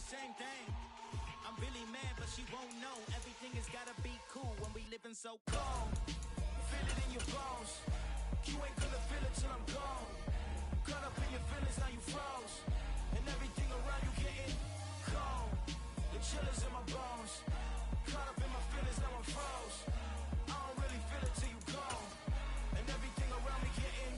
same thing. I'm really mad, but she won't know. Everything has gotta be cool when we living so cold. Feel it in your bones. You ain't gonna feel it till I'm gone. Caught up in your feelings, now you froze. And everything around you getting cold. The chillers in my bones. Caught up in my feelings, now I'm froze. I don't really feel it till you gone. And everything around me getting.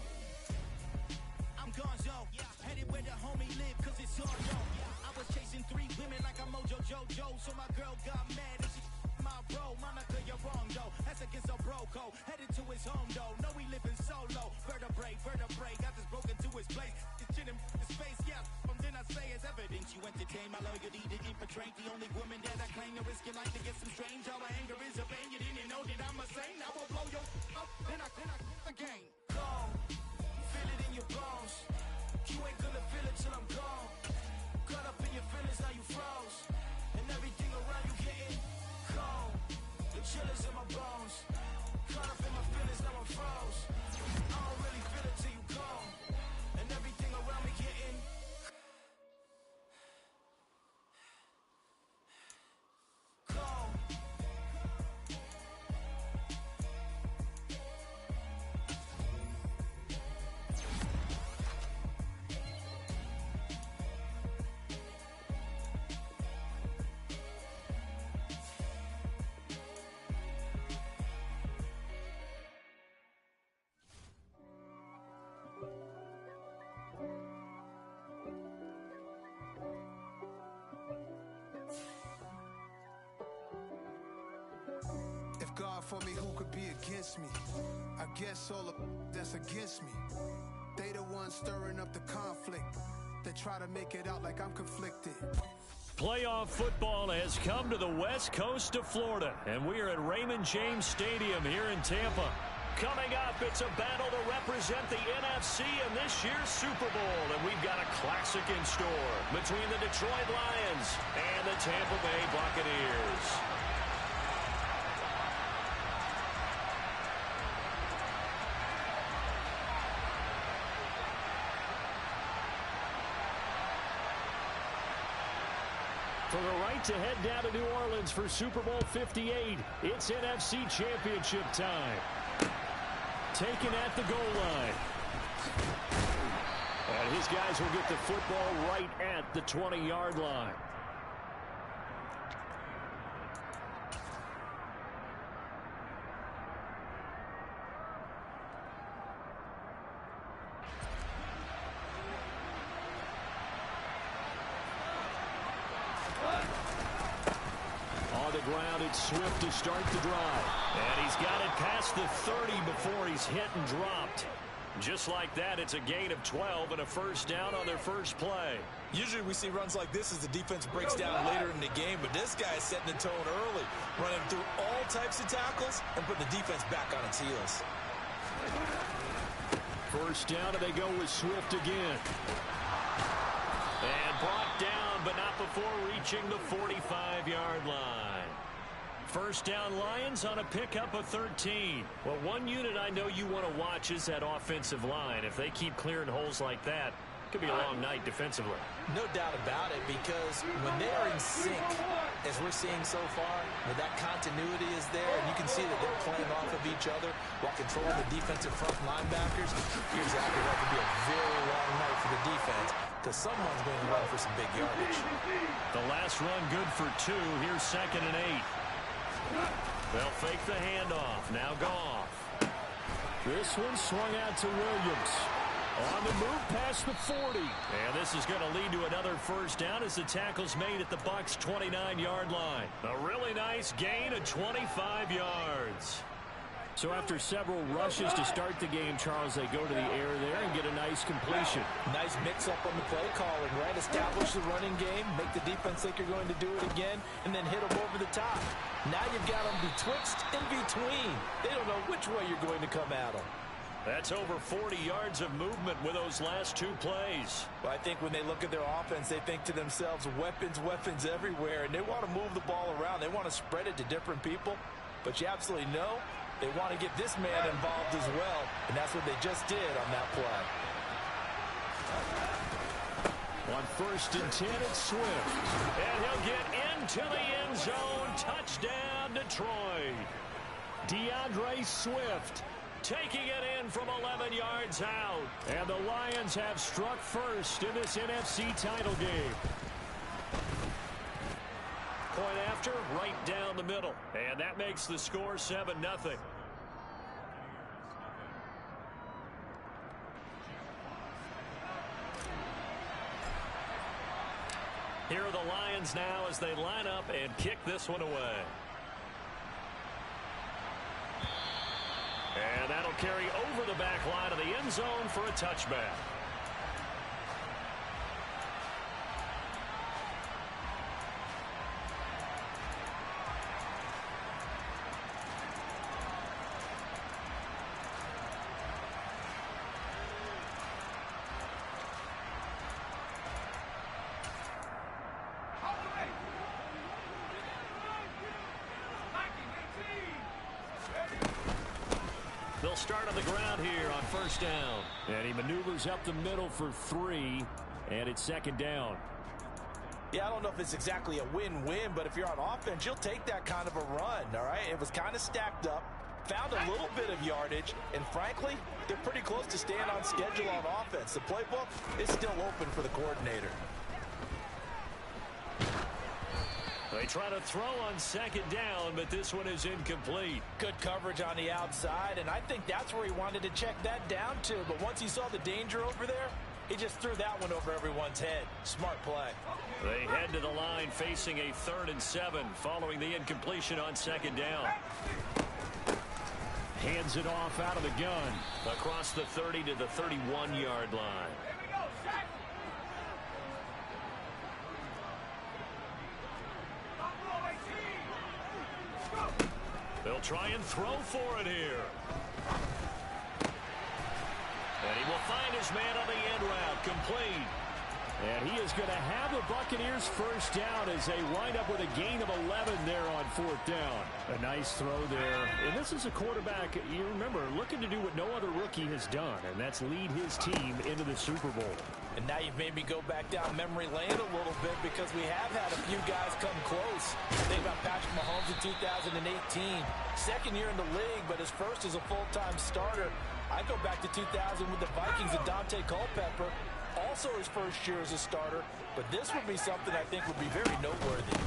I'm gonzo. Headed where the homie live, cause it's all yo. I was chasing 3 women like I'm Mojo Jojo. So my girl got mad and she my bro. Monica, you're wrong though. That's against a bro code. Headed to his home though. No, we living solo. Vertebrae. Got this broken to his place. This shit in his face, yeah. From then I say it's evidence you entertain my loyalty to infiltrate. The only woman that I claim to risk your life to get some strange. All my anger is a pain. You didn't know that I'm a saint. I will blow your up. Then I again. Gone. Feel it in your bones. You ain't gonna feel it till I'm gone. Caught up in your feelings, now you froze. And everything around you getting cold. The chillers in my bones. Caught up in my feelings, now I'm froze. I don't really feel it till you gone. And everything around me getting cold. If God for me, who could be against me? I guess all of that's against me. They the ones stirring up the conflict. They try to make it out like I'm conflicted. Playoff football has come to the west coast of Florida, and we are at Raymond James Stadium here in Tampa. Coming up, it's a battle to represent the NFC in this year's Super Bowl, and we've got a classic in store between the Detroit Lions and the Tampa Bay Buccaneers. For the right to head down to New Orleans for Super Bowl 58, it's NFC Championship time. Taken at the goal line. And his guys will get the football right at the 20-yard line. On the ground, it's Swift to start the drive. And he's got it past the 30 before he's hit and dropped. Just like that, it's a gain of 12 and a first down on their first play. Usually we see runs like this as the defense breaks down later in the game, but this guy is setting the tone early, running through all types of tackles and putting the defense back on its heels. First down, and they go with Swift again. And brought down, but not before reaching the 45-yard line. First down, Lions on a pickup of 13. Well, one unit I know you want to watch is that offensive line. If they keep clearing holes like that, it could be a long night defensively. No doubt about it, because when they are in sync, as we're seeing so far, that continuity is there, and you can see that they're playing off of each other while controlling the defensive front linebackers. You're exactly right. That could be a very long night for the defense, because someone's going to run for some big yardage. The last run good for 2. Here's 2nd and 8. They'll fake the handoff. Now Goff. This one swung out to Williams. On the move past the 40. And this is going to lead to another first down as the tackle's made at the Bucs' 29-yard line. A really nice gain of 25 yards. So after several rushes to start the game, Charles, they go to the air there and get a nice completion. Nice mix-up on the play calling, right? Establish the running game, make the defense think you're going to do it again, and then hit them over the top. Now you've got them betwixt and between. They don't know which way you're going to come at them. That's over 40 yards of movement with those last 2 plays. Well, I think when they look at their offense, they think to themselves, weapons everywhere, and they want to move the ball around. They want to spread it to different people, but you absolutely know they want to get this man involved as well, and that's what they just did on that play. On 1st and 10, it's Swift. And he'll get into the end zone. Touchdown, Detroit. DeAndre Swift taking it in from 11 yards out. And the Lions have struck first in this NFC title game. Point after, right down the middle. And that makes the score 7-0. Here are the Lions now as they line up and kick this one away. And that'll carry over the back line of the end zone for a touchback. They'll start on the ground here on 1st down. And he maneuvers up the middle for 3, and it's 2nd down. Yeah, I don't know if it's exactly a win-win, but if you're on offense, you'll take that kind of a run, all right? It was kind of stacked up, found a little bit of yardage, and frankly, they're pretty close to staying on schedule on offense. The playbook is still open for the coordinator. They try to throw on 2nd down, but this one is incomplete. Good coverage on the outside, and I think that's where he wanted to check that down to. But once he saw the danger over there, he just threw that one over everyone's head. Smart play. They head to the line facing a 3rd and 7 following the incompletion on 2nd down. Hands it off out of the gun across the 30 to the 31-yard line. They'll try and throw for it here. And he will find his man on the end route, complete. And he is going to have the Buccaneers 1st down as they wind up with a gain of 11 there on 4th down. A nice throw there. And this is a quarterback, you remember, looking to do what no other rookie has done, and that's lead his team into the Super Bowl. And now you've made me go back down memory lane a little bit because we have had a few guys come close. Think about Patrick Mahomes in 2018. 2nd year in the league, but his first as a full-time starter. I go back to 2000 with the Vikings and Dante Culpepper. Also his first year as a starter, but this would be something I think would be very noteworthy.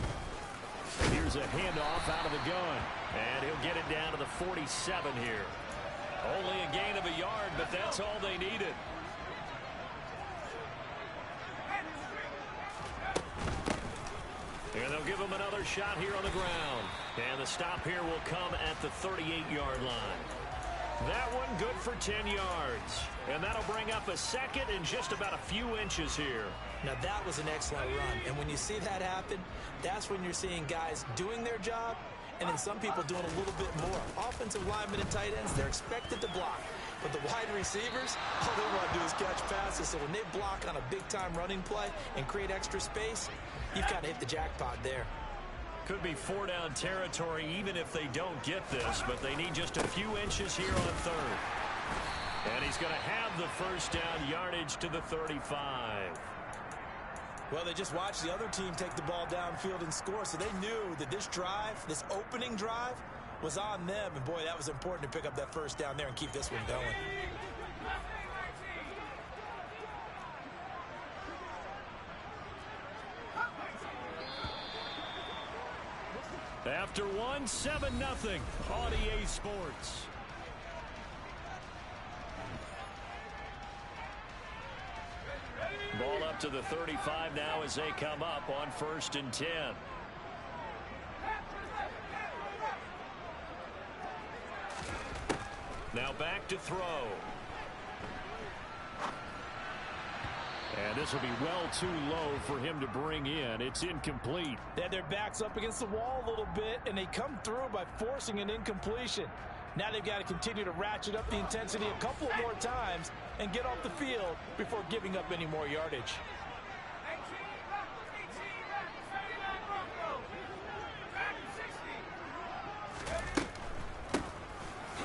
Here's a handoff out of the gun, and he'll get it down to the 47 here. Only a gain of a yard, but that's all they needed. And they'll give him another shot here on the ground. And the stop here will come at the 38-yard line. That one good for 10 yards. And that'll bring up a 2nd and just about a few inches here. Now that was an excellent run. And when you see that happen, that's when you're seeing guys doing their job and then some people doing a little bit more. Offensive linemen and tight ends, they're expected to block. But the wide receivers, all they want to do is catch passes. So when they block on a big-time running play and create extra space, you've got to hit the jackpot there. Could be 4-down territory even if they don't get this, but they need just a few inches here on 3rd. And he's going to have the 1st down yardage to the 35. Well, they just watched the other team take the ball downfield and score, so they knew that this drive, this opening drive, was on them. And, boy, that was important to pick up that 1st down there and keep this one going. After one, 7-0 on EA Sports. Ball up to the 35 now as they come up on 1st and 10. Now back to throw. And this will be well too low for him to bring in. It's incomplete. They had their backs up against the wall a little bit, and they come through by forcing an incompletion. Now they've got to continue to ratchet up the intensity a couple more times and get off the field before giving up any more yardage.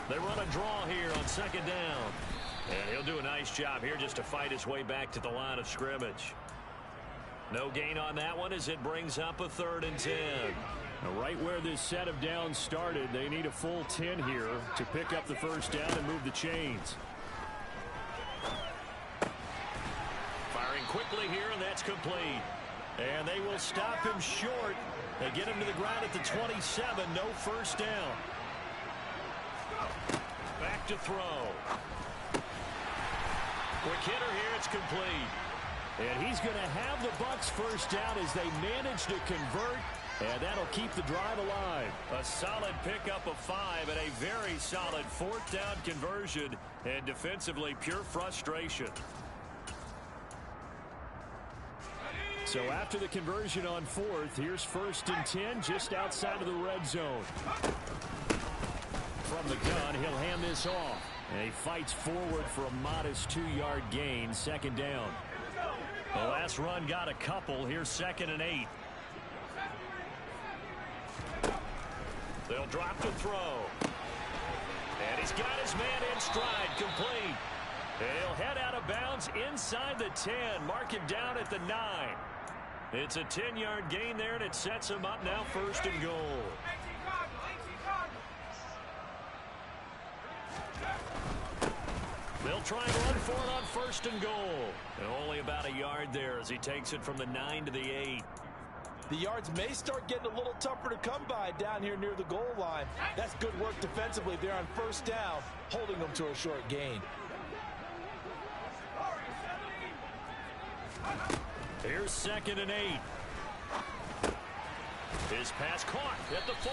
They run a draw here on 2nd down. And he'll do a nice job here just to fight his way back to the line of scrimmage. No gain on that one as it brings up a 3rd and 10. Now, right where this set of downs started, they need a full 10 here to pick up the first down and move the chains. Firing quickly here, and that's complete. And they will stop him short. They get him to the ground at the 27. No first down. Back to throw. Quick hitter here. It's complete. And he's going to have the Bucs first down as they manage to convert. And that'll keep the drive alive. A solid pickup of 5 and a very solid 4th down conversion. And defensively, pure frustration. So after the conversion on 4th, here's 1st and 10 just outside of the red zone. From the gun, he'll hand this off. And he fights forward for a modest 2-yard gain, 2nd down. The last run got a couple. Here's 2nd and 8. They'll drop to throw. And he's got his man in stride, complete. He'll head out of bounds inside the 10. Mark him down at the 9. It's a 10-yard gain there, and it sets him up now 1st and goal. They'll try and run for it on 1st and goal. And only about a yard there as he takes it from the 9 to the 8. The yards may start getting a little tougher to come by down here near the goal line. That's good work defensively there on 1st down, holding them to a short gain. Here's 2nd and 8. His pass caught at the 4.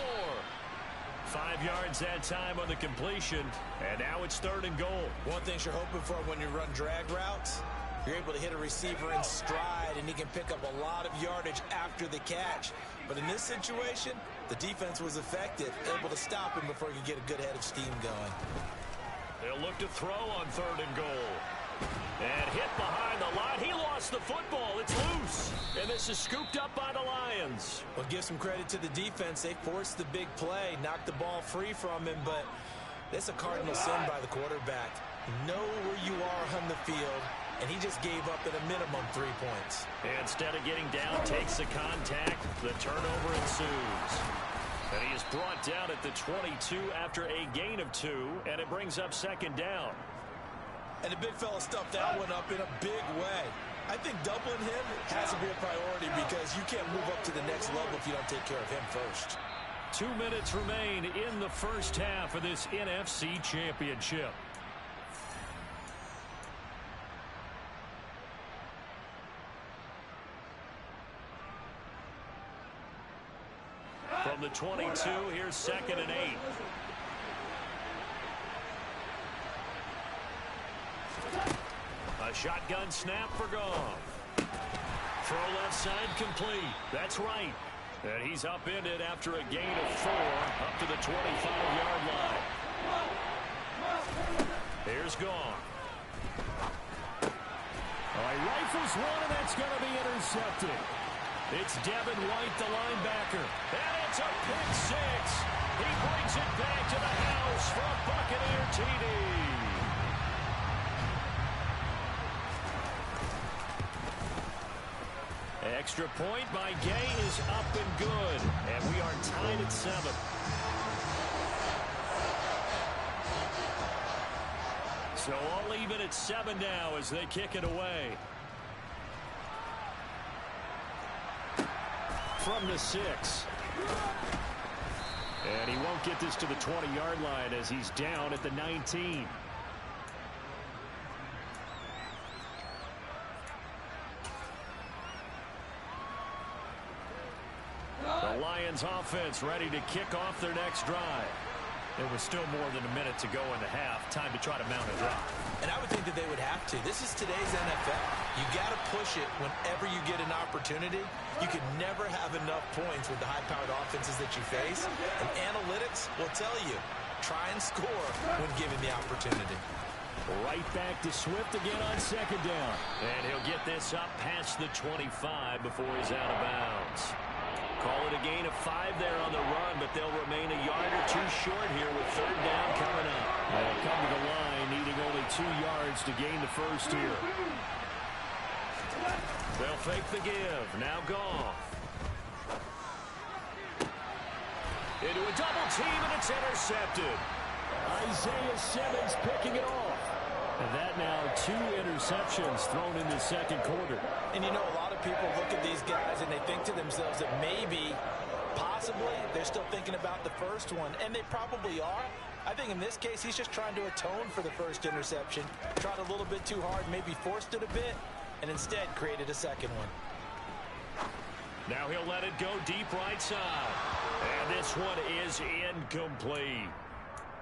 5 yards that time on the completion, and now it's 3rd and goal. One thing you're hoping for when you run drag routes, you're able to hit a receiver in stride, and he can pick up a lot of yardage after the catch. But in this situation, the defense was effective, able to stop him before he could get a good head of steam going. They'll look to throw on 3rd and goal. And hit behind the line. He lost the football. It's loose. And this is scooped up by the Lions. Well, give some credit to the defense. They forced the big play, knocked the ball free from him, but that's a cardinal sin by the quarterback. Know where you are on the field, and he just gave up at a minimum 3 points. And instead of getting down, takes the contact. The turnover ensues. And he is brought down at the 22 after a gain of 2, and it brings up 2nd down. And the big fella stuffed that one up in a big way. I think doubling him has to be a priority because you can't move up to the next level if you don't take care of him first. 2 minutes remain in the first half of this NFC Championship. From the 22, here's 2nd and 8. A shotgun snap for Goff. Throw left side complete. That's right. And he's upended after a gain of 4 up to the 25-yard line. Here's Goff. He rifles one, and that's going to be intercepted. It's Devin White, the linebacker. And it's a pick 6. He brings it back to the house for a Buccaneer TD. Extra point by Gay is up and good. And we are tied at 7. So all even at 7 now as they kick it away. From the 6. And he won't get this to the 20-yard line as he's down at the 19. The Lions offense ready to kick off their next drive. There was still more than a minute to go in the half. Time to try to mount a drive. And I would think that they would have to. This is today's NFL. You got to push it whenever you get an opportunity. You can never have enough points with the high-powered offenses that you face. And analytics will tell you, try and score when given the opportunity. Right back to Swift again on 2nd down. And he'll get this up past the 25 before he's out of bounds. Call it a gain of 5 there on the run, but they'll remain a yard or 2 short here with 3rd down coming up. They'll come to the line needing only 2 yards to gain the first here. They'll fake the give. Now Goff. Into a double team, and it's intercepted. Isaiah Simmons picking it off. And that now 2 interceptions thrown in the second quarter. And you know, a lot of people look at these guys and they think to themselves that maybe, possibly, they're still thinking about the first one. And they probably are. I think in this case, he's just trying to atone for the first interception. Tried a little bit too hard, maybe forced it a bit, and instead created a second one. Now he'll let it go deep right side. And this one is incomplete.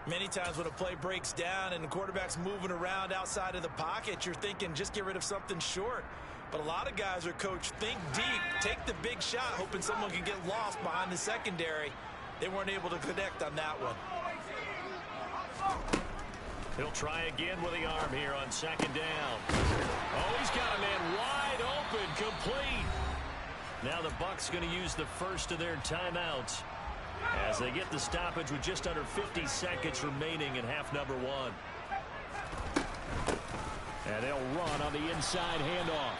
Many times when a play breaks down and the quarterback's moving around outside of the pocket, you're thinking just get rid of something short. But a lot of guys are coached, think deep, take the big shot, hoping someone can get lost behind the secondary. They weren't able to connect on that one. He'll try again with the arm here on second down. Oh, he's got a man wide open, complete. Now the Bucs going to use the first of their timeouts as they get the stoppage with just under 50 seconds remaining in half number 1. And they'll run on the inside handoff.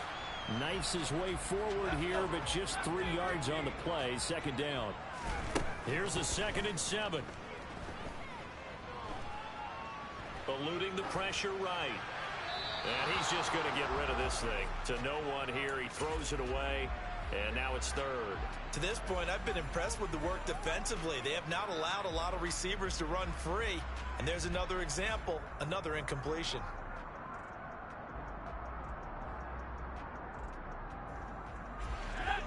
Knifes his way forward here, but just 3 yards on the play. Second down. Here's a 2nd and 7. Eluding the pressure right. And he's just going to get rid of this thing. To no one here. He throws it away. And now it's 3rd. To this point, I've been impressed with the work defensively. They have not allowed a lot of receivers to run free. And there's another example, another incompletion.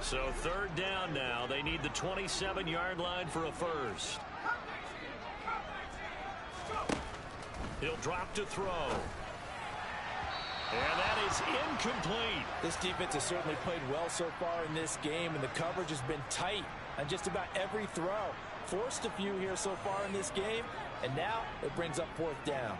So 3rd down now. They need the 27-yard line for a first. He'll drop to throw. And that is incomplete. This defense has certainly played well so far in this game, and the coverage has been tight on just about every throw. Forced a few here so far in this game, and now it brings up 4th down.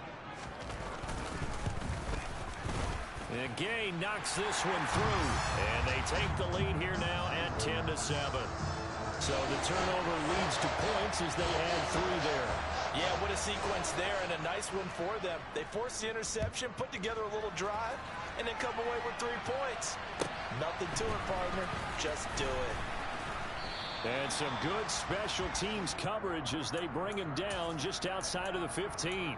And Gay knocks this one through, and they take the lead here now at 10-7. So the turnover leads to points as they add 3 there. Yeah, what a sequence there, and a nice one for them. They force the interception, put together a little drive, and then come away with 3 points. Nothing to it, partner. Just do it. And some good special teams coverage as they bring him down just outside of the 15.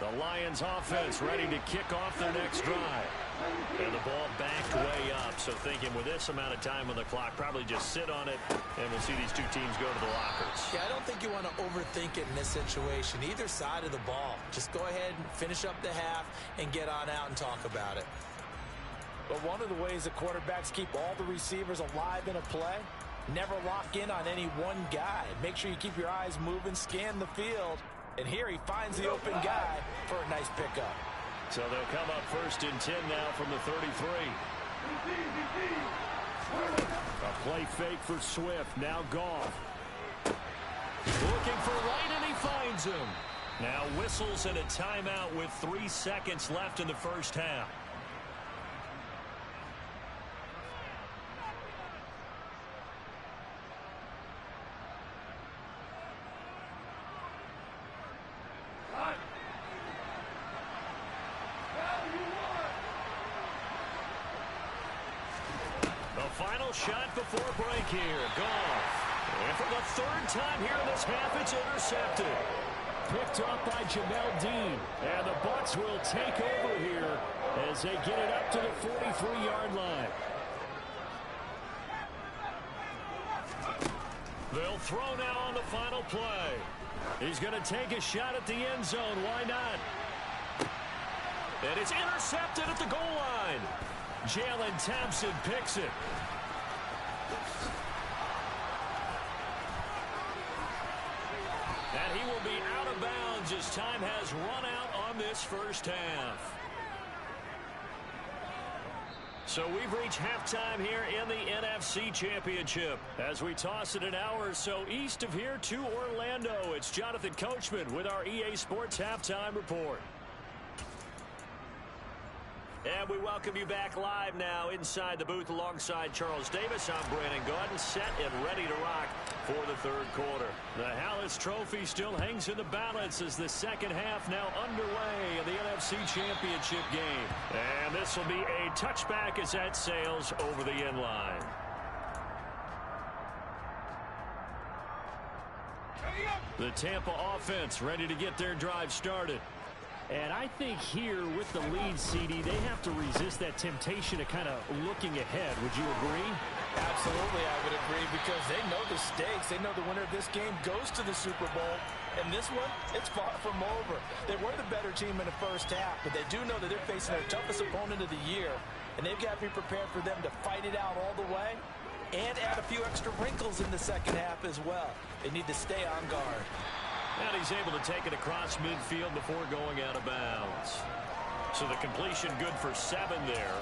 The Lions offense ready to kick off their next drive. And the ball backed way up, so thinking with this amount of time on the clock, probably just sit on it, and we'll see these two teams go to the lockers. Yeah, I don't think you want to overthink it in this situation, either side of the ball. Just go ahead and finish up the half and get on out and talk about it. But one of the ways that quarterbacks keep all the receivers alive in a play, never lock in on any one guy. Make sure you keep your eyes moving, scan the field, and here he finds the open guy for a nice pickup. So they'll come up 1st and 10 now from the 33. A play fake for Swift. Now Goff. Looking for right, and he finds him. Now whistles and a timeout with 3 seconds left in the first half. Final shot before break here. Goff. And for the 3rd time here in this half, it's intercepted. Picked up by Jamel Dean. And the Bucs will take over here as they get it up to the 43-yard line. They'll throw now on the final play. He's going to take a shot at the end zone. Why not? And it's intercepted at the goal line. Jalen Thompson picks it. And he will be out of bounds as time has run out on this first half. So we've reached halftime here in the NFC Championship. As we toss it an hour or so east of here to Orlando, it's Jonathan Coachman with our EA Sports Halftime Report. And we welcome you back live now inside the booth alongside Charles Davis. I'm Brandon Gaudin, set and ready to rock for the third quarter. The Hallis Trophy still hangs in the balance as the second half now underway in the NFC Championship game. And this will be a touchback as that sails over the end line. The Tampa offense ready to get their drive started. And I think here with the lead, CD, they have to resist that temptation of kind of looking ahead. Would you agree? Absolutely, I would agree, because they know the stakes. They know the winner of this game goes to the Super Bowl. And this one, it's far from over. They were the better team in the first half, but they do know that they're facing their toughest opponent of the year. And they've got to be prepared for them to fight it out all the way and add a few extra wrinkles in the second half as well. They need to stay on guard. And he's able to take it across midfield before going out of bounds. So the completion good for 7 there.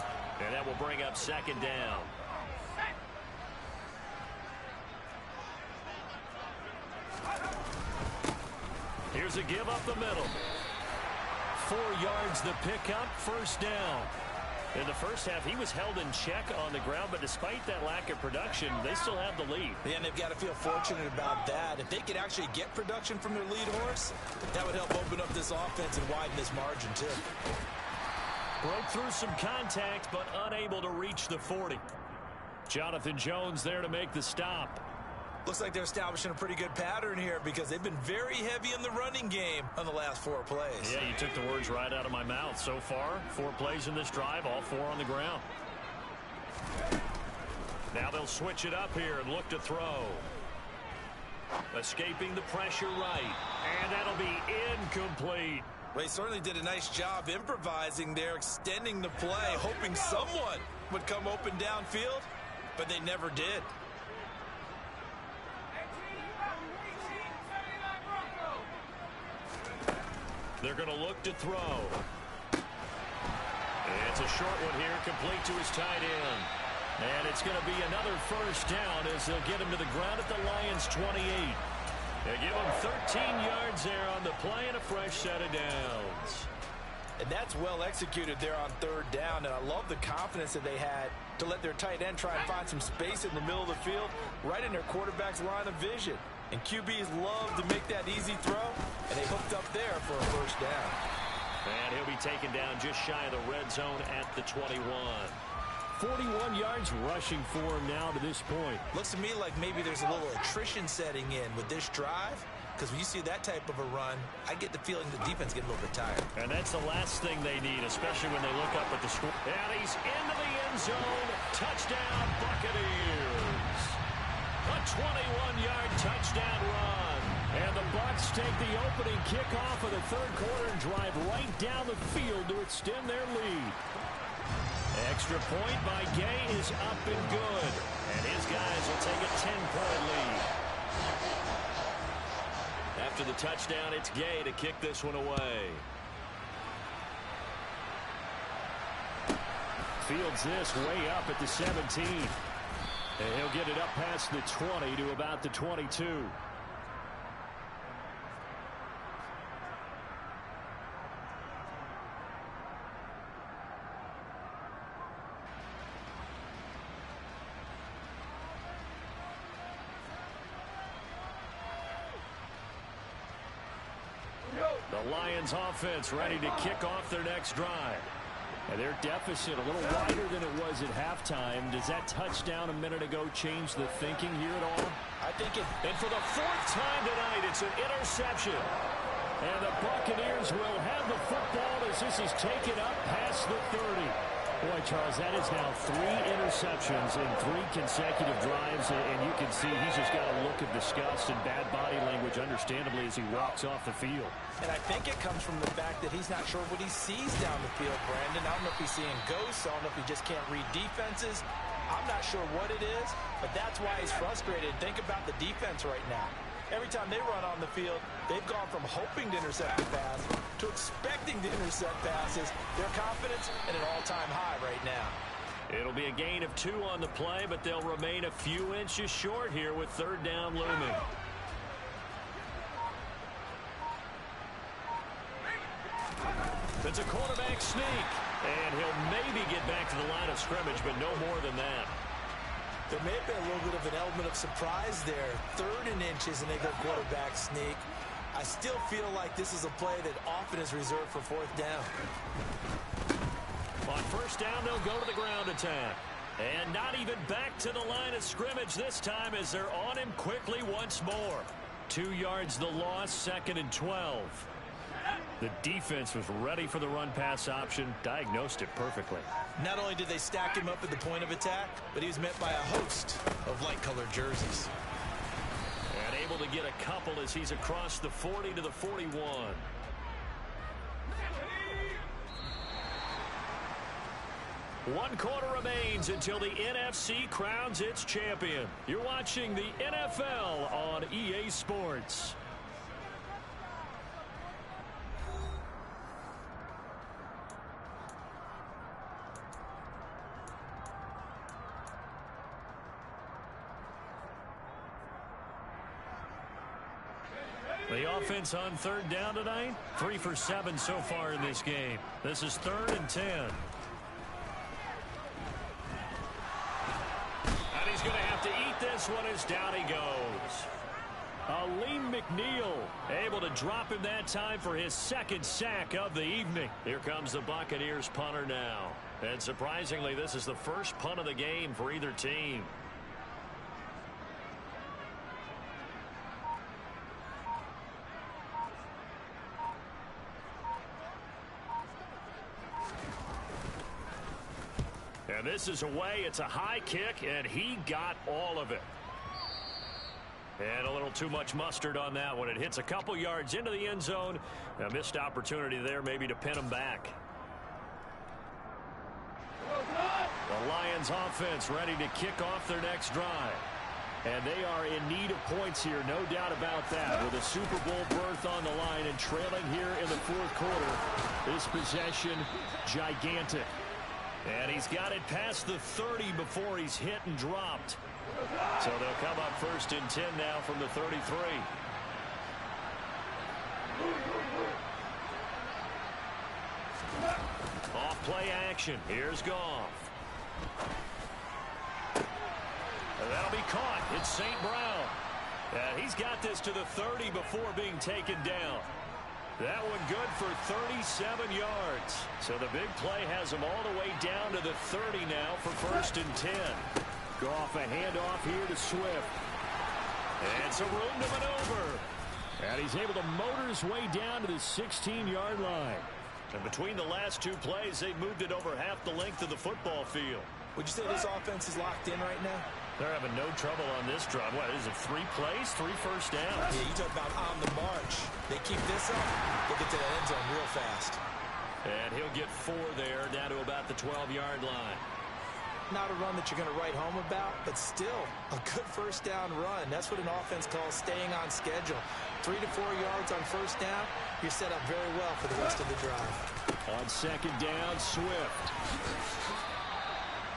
And that will bring up second down. Here's a give up the middle. 4 yards the pickup, first down. In the first half, he was held in check on the ground, but despite that lack of production, they still have the lead. Yeah, and they've got to feel fortunate about that. If they could actually get production from their lead horse, that would help open up this offense and widen this margin, too. Broke through some contact, but unable to reach the 40. Jonathan Jones there to make the stop. Looks like they're establishing a pretty good pattern here because they've been very heavy in the running game on the last 4 plays. Yeah, you took the words right out of my mouth. So far, 4 plays in this drive, all 4 on the ground. Now they'll switch it up here and look to throw. Escaping the pressure right. And that'll be incomplete. They certainly did a nice job improvising there, extending the play, hoping someone would come open downfield, but they never did. They're going to look to throw. It's a short one here, complete to his tight end. And it's going to be another first down as they'll get him to the ground at the Lions' 28. They give him 13 yards there on the play and a fresh set of downs. And that's well executed there on third down. And I love the confidence that they had to let their tight end try and find some space in the middle of the field, right in their quarterback's line of vision. And QBs love to make that easy throw, and they hooked up there for a first down. And he'll be taken down just shy of the red zone at the 21. 41 yards rushing for him now to this point. Looks to me like maybe there's a little attrition setting in with this drive, because when you see that type of a run, I get the feeling the defense getting a little bit tired. And that's the last thing they need, especially when they look up at the score. And he's into the end zone. Touchdown, Buccaneers. A 21-yard touchdown run. And the Bucs take the opening kickoff of the third quarter and drive right down the field to extend their lead. Extra point by Gay is up and good. And his guys will take a 10-point lead. After the touchdown, it's Gay to kick this one away. Fields this way up at the 17. And he'll get it up past the 20 to about the 22. The Lions offense ready to kick off their next drive. And their deficit a little wider than it was at halftime. Does that touchdown a minute ago change the thinking here at all? I think it... And for the 4th time tonight, it's an interception. And the Buccaneers will have the football as this is taken up past the 30. Boy, Charles, that is now 3 interceptions in 3 consecutive drives, and you can see he's just got a look of disgust and bad body language, understandably, as he walks off the field. And I think it comes from the fact that he's not sure what he sees down the field, Brandon. I don't know if he's seeing ghosts. I don't know if he just can't read defenses. I'm not sure what it is, but that's why he's frustrated. Think about the defense right now. Every time they run on the field, they've gone from hoping to intercept the pass to expecting to intercept passes. Their confidence at an all-time high right now. It'll be a gain of 2 on the play, but they'll remain a few inches short here with third down looming. It's a quarterback sneak. And he'll maybe get back to the line of scrimmage, but no more than that. There may have been a little bit of an element of surprise there. 3rd and inches, and they go quarterback sneak. I still feel like this is a play that often is reserved for 4th down. On 1st down, they'll go to the ground attack. And not even back to the line of scrimmage this time as they're on him quickly once more. 2 yards the loss, 2nd and 12. The defense was ready for the run-pass option, diagnosed it perfectly. Not only did they stack him up at the point of attack, but he was met by a host of light-colored jerseys. And able to get a couple as he's across the 40 to the 41. One quarter remains until the NFC crowns its champion. You're watching the NFL on EA Sports. The offense on 3rd down tonight, 3 for 7 so far in this game. This is 3rd and 10. And he's going to have to eat this one as down he goes. Aleem McNeil able to drop him that time for his 2nd sack of the evening. Here comes the Buccaneers punter now. And surprisingly, this is the first punt of the game for either team. And this is away. It's a high kick, and he got all of it. And a little too much mustard on that one. It hits a couple yards into the end zone. A missed opportunity there maybe to pin him back. The Lions offense ready to kick off their next drive. And they are in need of points here, no doubt about that. With a Super Bowl berth on the line and trailing here in the 4th quarter. This possession, gigantic. And he's got it past the 30 before he's hit and dropped. So they'll come up 1st and 10 now from the 33. Off play action. Here's Goff. And that'll be caught. It's St. Brown. He's got this to the 30 before being taken down. That one good for 37 yards. So the big play has him all the way down to the 30 now for 1st and 10. Goff a handoff here to Swift. And some room to maneuver. And he's able to motor his way down to the 16-yard line. And between the last 2 plays, they've moved it over half the length of the football field. Would you say this offense is locked in right now? They're having no trouble on this drive. What is it, 3 plays, 3 first downs? Yeah, you talk about on the march. They keep this up, they'll get to the end zone real fast. And he'll get 4 there, down to about the 12-yard line. Not a run that you're going to write home about, but still a good first down run. That's what an offense calls staying on schedule. 3 to 4 yards on first down, you're set up very well for the rest of the drive. On 2nd down, Swift.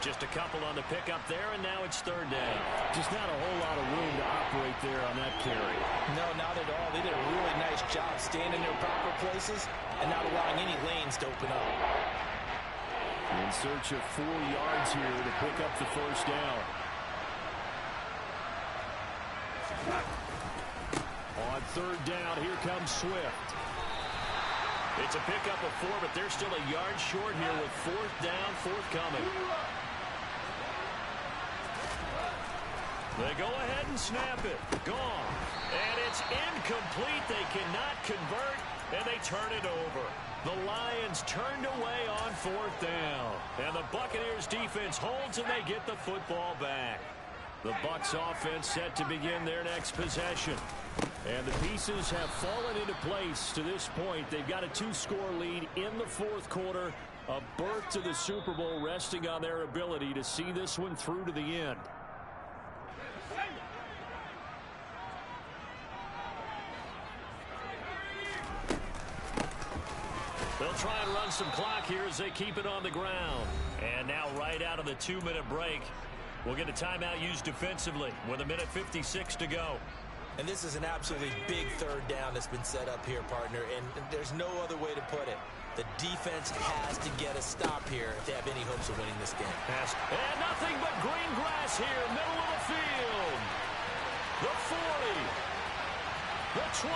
Just a couple on the pickup there, and now it's 3rd down. Just not a whole lot of room to operate there on that carry. No, not at all. They did a really nice job staying in their proper places and not allowing any lanes to open up. In search of 4 yards here to pick up the first down. On 3rd down, here comes Swift. It's a pickup of 4, but they're still a yard short here with 4th down, forthcoming. They go ahead and snap it. Gone. And it's incomplete. They cannot convert, and they turn it over. The Lions turned away on 4th down. And the Buccaneers defense holds, and they get the football back. The Bucs offense set to begin their next possession. And the pieces have fallen into place to this point. They've got a 2-score lead in the 4th quarter. A berth to the Super Bowl resting on their ability to see this one through to the end. They'll try and run some clock here as they keep it on the ground. And now right out of the 2-minute break, we'll get a timeout used defensively with 1:56 to go. And this is an absolutely big third down that's been set up here, partner, and there's no other way to put it. The defense has to get a stop here if they have any hopes of winning this game. And nothing but green grass here, middle of the field. The 40. The 20.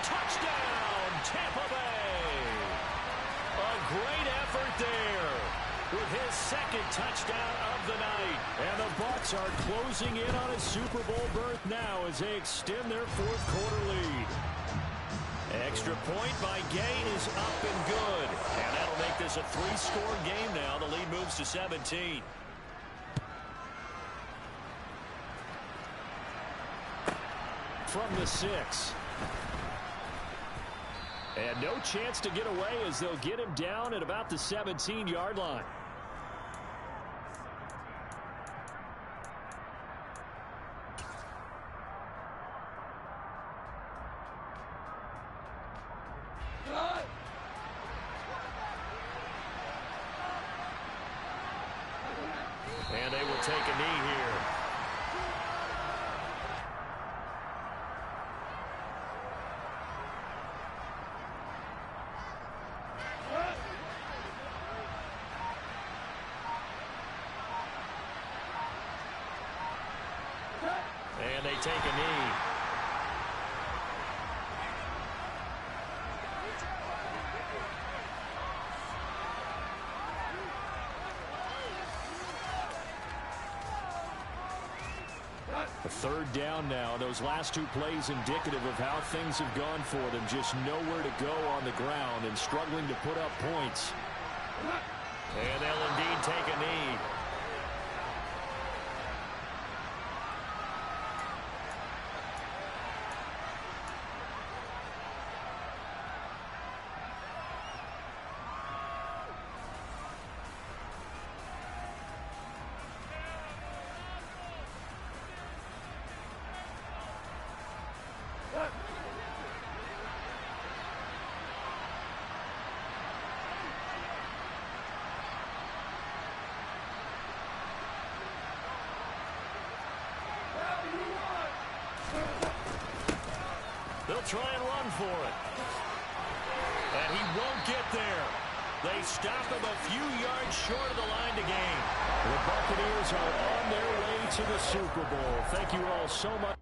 Touchdown, Tampa Bay. A great effort there with his second touchdown of the night. And the Bucs are closing in on a Super Bowl berth now as they extend their fourth quarter lead. Extra point by Gain is up and good. And that'll make this a 3-score game now. The lead moves to 17. From the 6. And no chance to get away as they'll get him down at about the 17-yard line. And they will take a knee here. And they take a knee. A third down now. Those last two plays indicative of how things have gone for them. Just nowhere to go on the ground and struggling to put up points. And they'll indeed take a knee. They'll try and run for it. And he won't get there. They stop him a few yards short of the line to gain. The Buccaneers are on their way to the Super Bowl. Thank you all so much.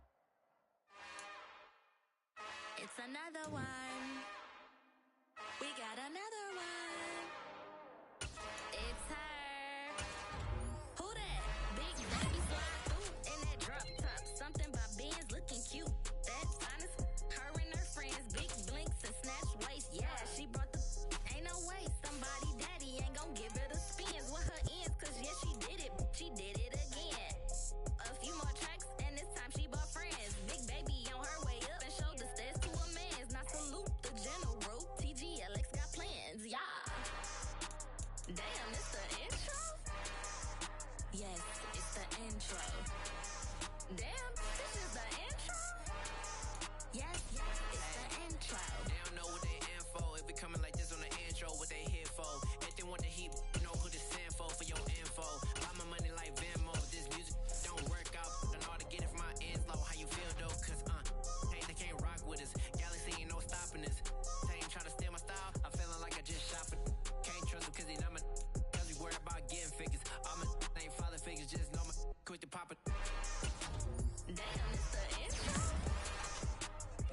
It's another one. We got another one. It's her. Who that? Big baby slide through in that drop top. Something by Benz looking cute. That's honest. Her and her friends, big blinks and snatch waist. Yeah, she brought the. Ain't no way somebody daddy ain't gon' give her the spins with her ends. Cause yeah, she did it. She did it again. A few more tracks and this time she bought friends. Big baby on her way up and showed the stairs to a man's. Now salute the general. TGLX got plans. Yeah. Damn, it's the intro? Yes, it's the intro. Damn, this is the intro? Yes, it's the intro. They don't know what they in for. If it coming like this on the intro, what they here for? If they want the heat, you know who to send for your info. Buy my money like Venmo. This music don't work out. I know how to get it from my ends low. How you feel though? Cause hey, they can't rock with us. Galaxy ain't no stopping this. They ain't trying to steal my style. I'm feeling like I just shop it. Can't trust them cause they not my. Cause we worried about getting figures. All my ain't father figures. Just know my quick to pop it. Damn, it's the intro?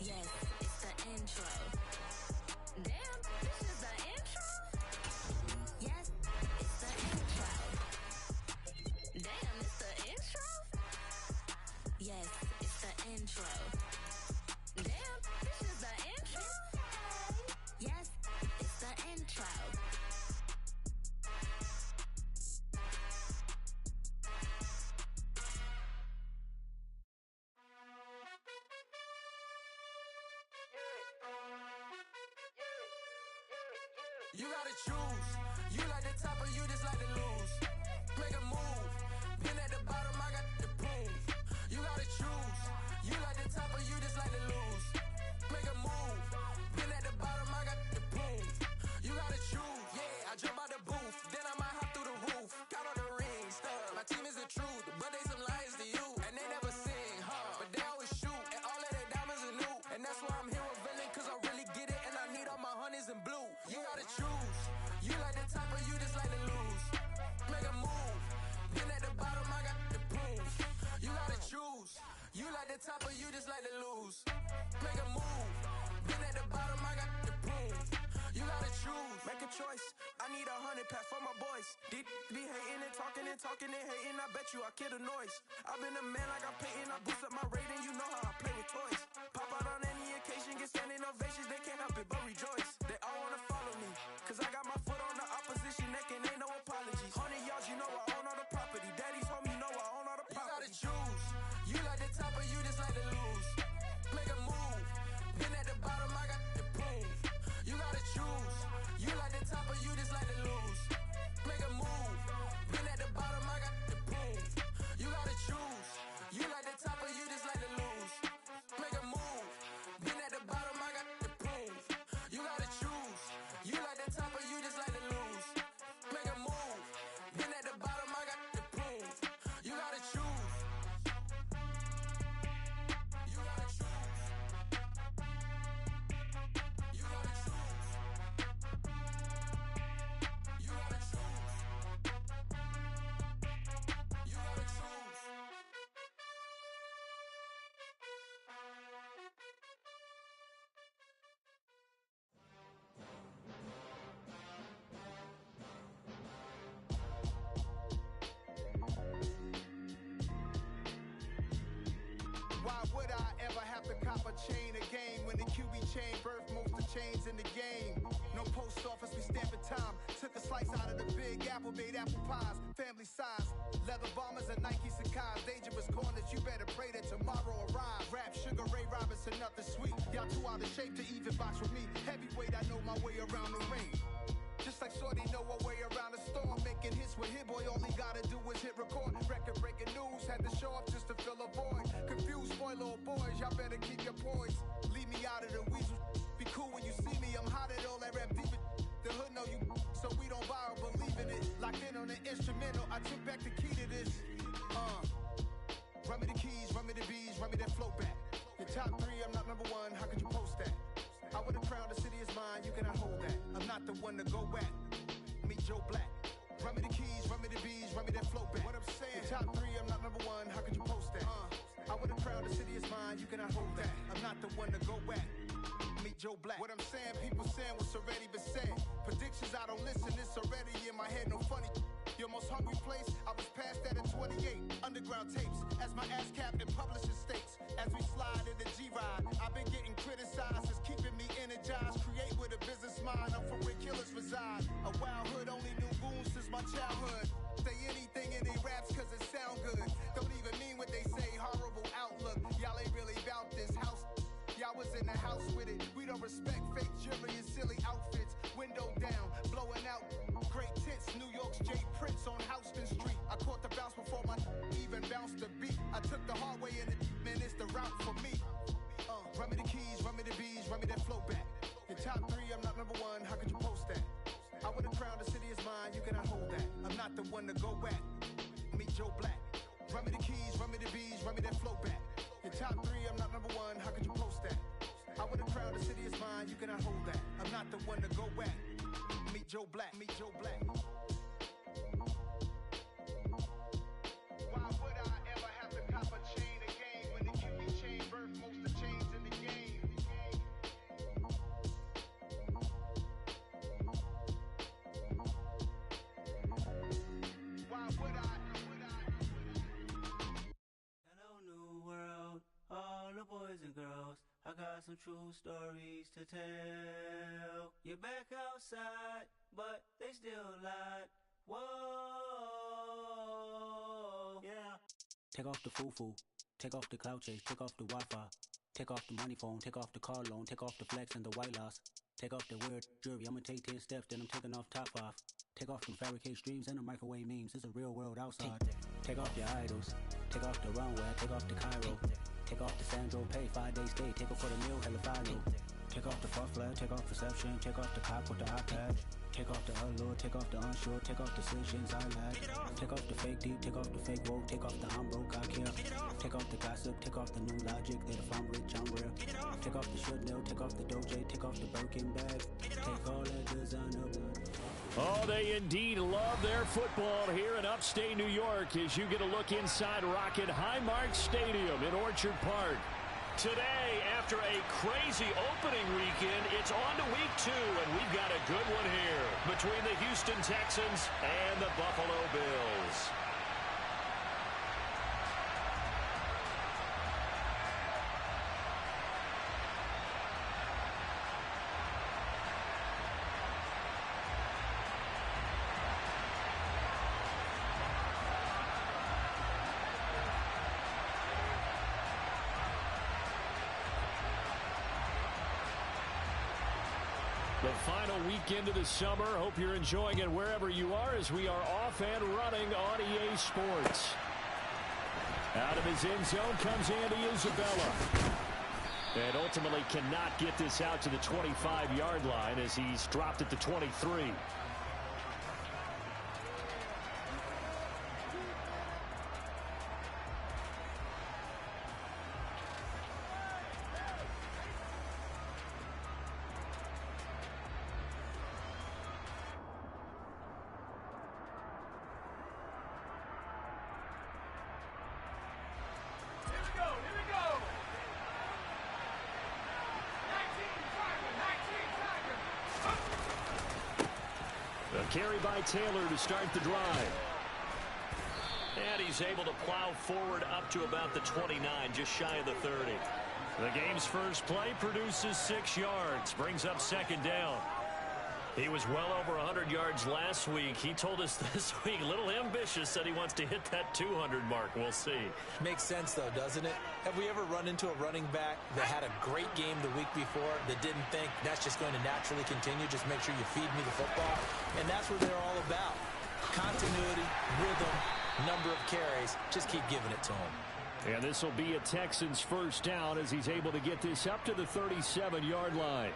Yes, it's the intro. Damn, this is the intro? Yes, it's the intro. Damn, it's the intro? Yes, it's the intro. Damn, this is the intro? Yes, it's the intro. You gotta choose. You like the top or you just like to lose. Make a move. Pin at the bottom, I got the prove. You gotta choose. You like the top or you just like to lose. Make a move. Pin at the bottom, I got the prove. You gotta choose. Yeah, I jump out the booth. Then I might hop through the roof. Count on the ring stuff. My team is the truth, but they some liars to you. And they never sing, huh? the top of you just like to lose. Make a move. Been at the bottom, I got the prove. You gotta choose. Make a choice. I need 100 pack for my boys. Deep be hating and talking and talking and hating. I bet you I kill the noise. I've been a man like I'm Peyton. I boost up my rating. You know how I play with toys. Pop out on any occasion, get standing ovations. They can't help it but rejoice. They all wanna follow me. Cause I got my foot on the opposition neck and ain't no apologies. 100 yards, you know I own all the property. Daddy's home, you know I own all the property. You gotta choose. You like the top or you just like to lose. Make a move. Been at the bottom, I got the proof. You gotta choose. You like the top or you just like to lose. Make a move. Been at the bottom, I got the proof. You gotta choose. You like the top or you just like to lose. Make a move. Been at the bottom, I got the proof. You gotta choose. You like the top or you just like to lose. Make a move. Been at the bottom, I got the proof. You gotta choose. You gotta choose. You gotta choose. You gotta choose. You gotta choose. Why would I ever have to cop a chain again when the QB chain birthed most of the chains in the game? No post office, we stamping time. Took a slice out of the big apple, made apple pies, family size. Leather bombers and Nike Sacai's. Dangerous corners, you better pray that tomorrow arrives. Rap, Sugar Ray Robinson, nothing sweet. Y'all too out of shape to even box with me. Heavyweight, I know my way around the ring. Just like Shorty know her way around the storm. Making hits with Hit Boy, all he gotta do is hit record. Record breaking news, had to show up just to fill a void. Confused, spoiled little boys, y'all better keep your poise. Leave me out of the weasel. Be cool when you see me, I'm hot at all that rap deep. The hood know you, so we don't borrow, believe in it. Locked in on the instrumental, I took back the key to this. Run me the keys, run me the bees, run me that flow back. Your top 3, I'm not number 1, how could you post that? I would've crowned the city is mine, you cannot hold that. I'm not the one to go back. Meet Joe Black. Run me the keys, run me the bees, run me that flow back. What I'm saying, your top 3, I'm not number 1, how could you post that? I would've crowned the city is mine, you cannot hold that. I'm not the one to go back. Meet Joe Black. What I'm saying, people saying what's already been said. Predictions, I don't listen, it's already in my head, no funny. Your most hungry place, I was past that at 28. Underground tapes, as my ass cap in publishing states. As we slide in the G-Ride, I've been getting criticized, it's keeping me energized. Create with a business mind, I'm from where killers reside. A wild hood, only knew goons since my childhood. Say anything in they raps cause it sound good. Don't even mean what they say, horrible outlook. Y'all ain't really about this house. Y'all was in the house with it. We don't respect fake jewelry and silly outfits. Window down, blowing out. Great tits, New York's J. Prince on Houston Street. I caught the bounce before my even bounced the beat. I took the hard way and man, it's the route for me. Run me the keys, run me the bees, run me that flow back. Your top 3, I'm not number 1, how could you post that? I would've crowned the city is mine, you cannot hold that. I'm not the one to go back. Meet Joe Black. Run me the keys, run me the bees, run me that flow back. Your top 3, I'm not number 1, how could you post that? I would've crowned the city is mine, you cannot hold that. I'm not the one to go back. Meet Joe Black, meet Joe Black. Why would I ever have to cop a chain again when the QB chain birthed most of the chains in the game? Why would I? Hello, new world, all the boys and girls. I got some true stories to tell. You're back outside, but they still lied. Whoa, yeah. Take off the foo-foo, take off the cloud chase, take off the Wi-Fi, take off the money phone, take off the car loan, take off the flex and the white loss, take off the weird jewelry. I'ma take 10 steps, then I'm taking off top 5. Take off them fabricated streams and the microwave memes. It's a real world outside. Take off your idols, take off the runway, take off the Cairo. Take off the Sandro, pay 5 days stay, take off for the meal, hella follow. Take off the fuck flag, take off perception, take off the cop with the iPad. Take off the allure, take off the unsure, take off decisions I lack. Take off the fake deep, take off the fake woke, take off the I'm broke, I care. Take off the gossip, take off the new logic, that if I'm rich, I'm real. Take off the should know, take off the Doje, take off the Birkin bag. Take all that designer. Oh, they indeed love their football here in upstate New York as you get a look inside Rocket Highmark Stadium in Orchard Park. Today, after a crazy opening weekend, it's on to week 2, and we've got a good one here between the Houston Texans and the Buffalo Bills. The final weekend of the summer. Hope you're enjoying it wherever you are as we are off and running on EA Sports. Out of his end zone comes Andy Isabella. And ultimately cannot get this out to the 25-yard line as he's dropped at the 23. Carry by Taylor to start the drive. And he's able to plow forward up to about the 29, just shy of the 30. The game's first play produces 6 yards, brings up second down. He was well over 100 yards last week. He told us this week, a little ambitious, said he wants to hit that 200 mark. We'll see. Makes sense, though, doesn't it? Have we ever run into a running back that had a great game the week before that didn't think that's just going to naturally continue? Just make sure you feed me the football. And that's what they're all about. Continuity, rhythm, number of carries. Just keep giving it to him. And this will be a Texans first down as he's able to get this up to the 37-yard line.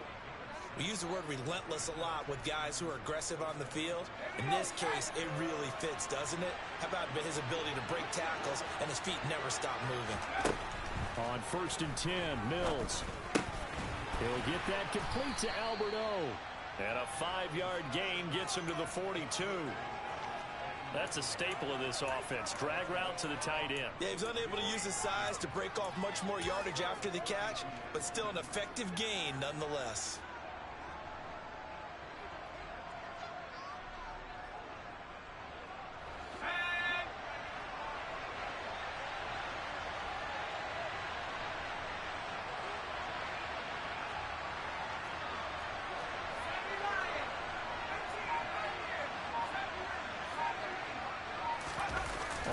We use the word relentless a lot with guys who are aggressive on the field. In this case, it really fits, doesn't it? How about his ability to break tackles and his feet never stop moving? On 1st and 10, Mills. He'll get that complete to Albert O. And a 5-yard gain gets him to the 42. That's a staple of this offense. Drag route to the tight end. Yeah, he's unable to use his size to break off much more yardage after the catch, but still an effective gain nonetheless.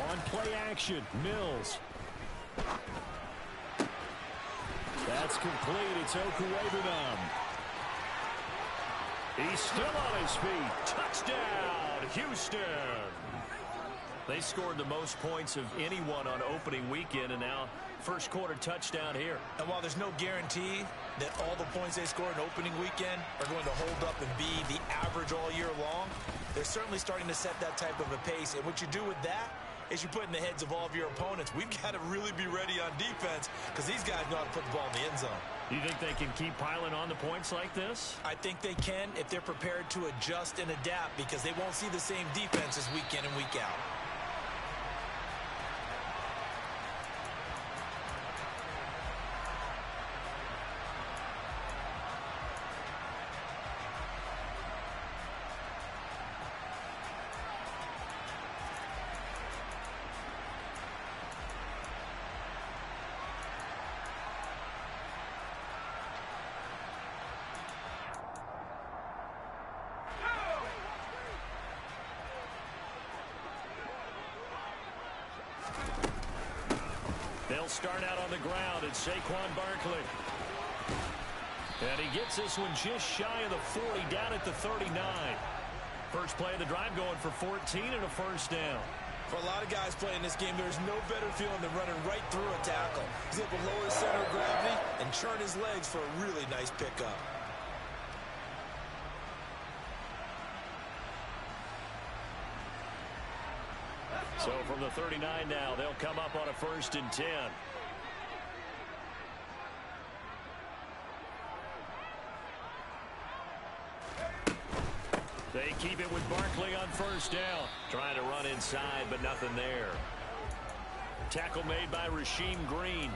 On play action, Mills. That's complete. It's Okuwebunam. He's still on his feet. Touchdown, Houston. They scored the most points of anyone on opening weekend, and now first quarter touchdown here. And while there's no guarantee that all the points they score in opening weekend are going to hold up and be the average all year long, they're certainly starting to set that type of a pace. And what you do with that is you put in the heads of all of your opponents, we've got to really be ready on defense because these guys know how to put the ball in the end zone. Do you think they can keep piling on the points like this? I think they can if they're prepared to adjust and adapt because they won't see the same defenses week in and week out. They'll start out on the ground. It's Saquon Barkley. And he gets this one just shy of the 40, down at the 39. First play of the drive going for 14 and a first down. For a lot of guys playing this game, there's no better feeling than running right through a tackle. He's able to lower his center of gravity and churn his legs for a really nice pickup. So from the 39 now, they'll come up on a 1st and 10. They keep it with Barkley on first down. Trying to run inside, but nothing there. Tackle made by Rasheem Green.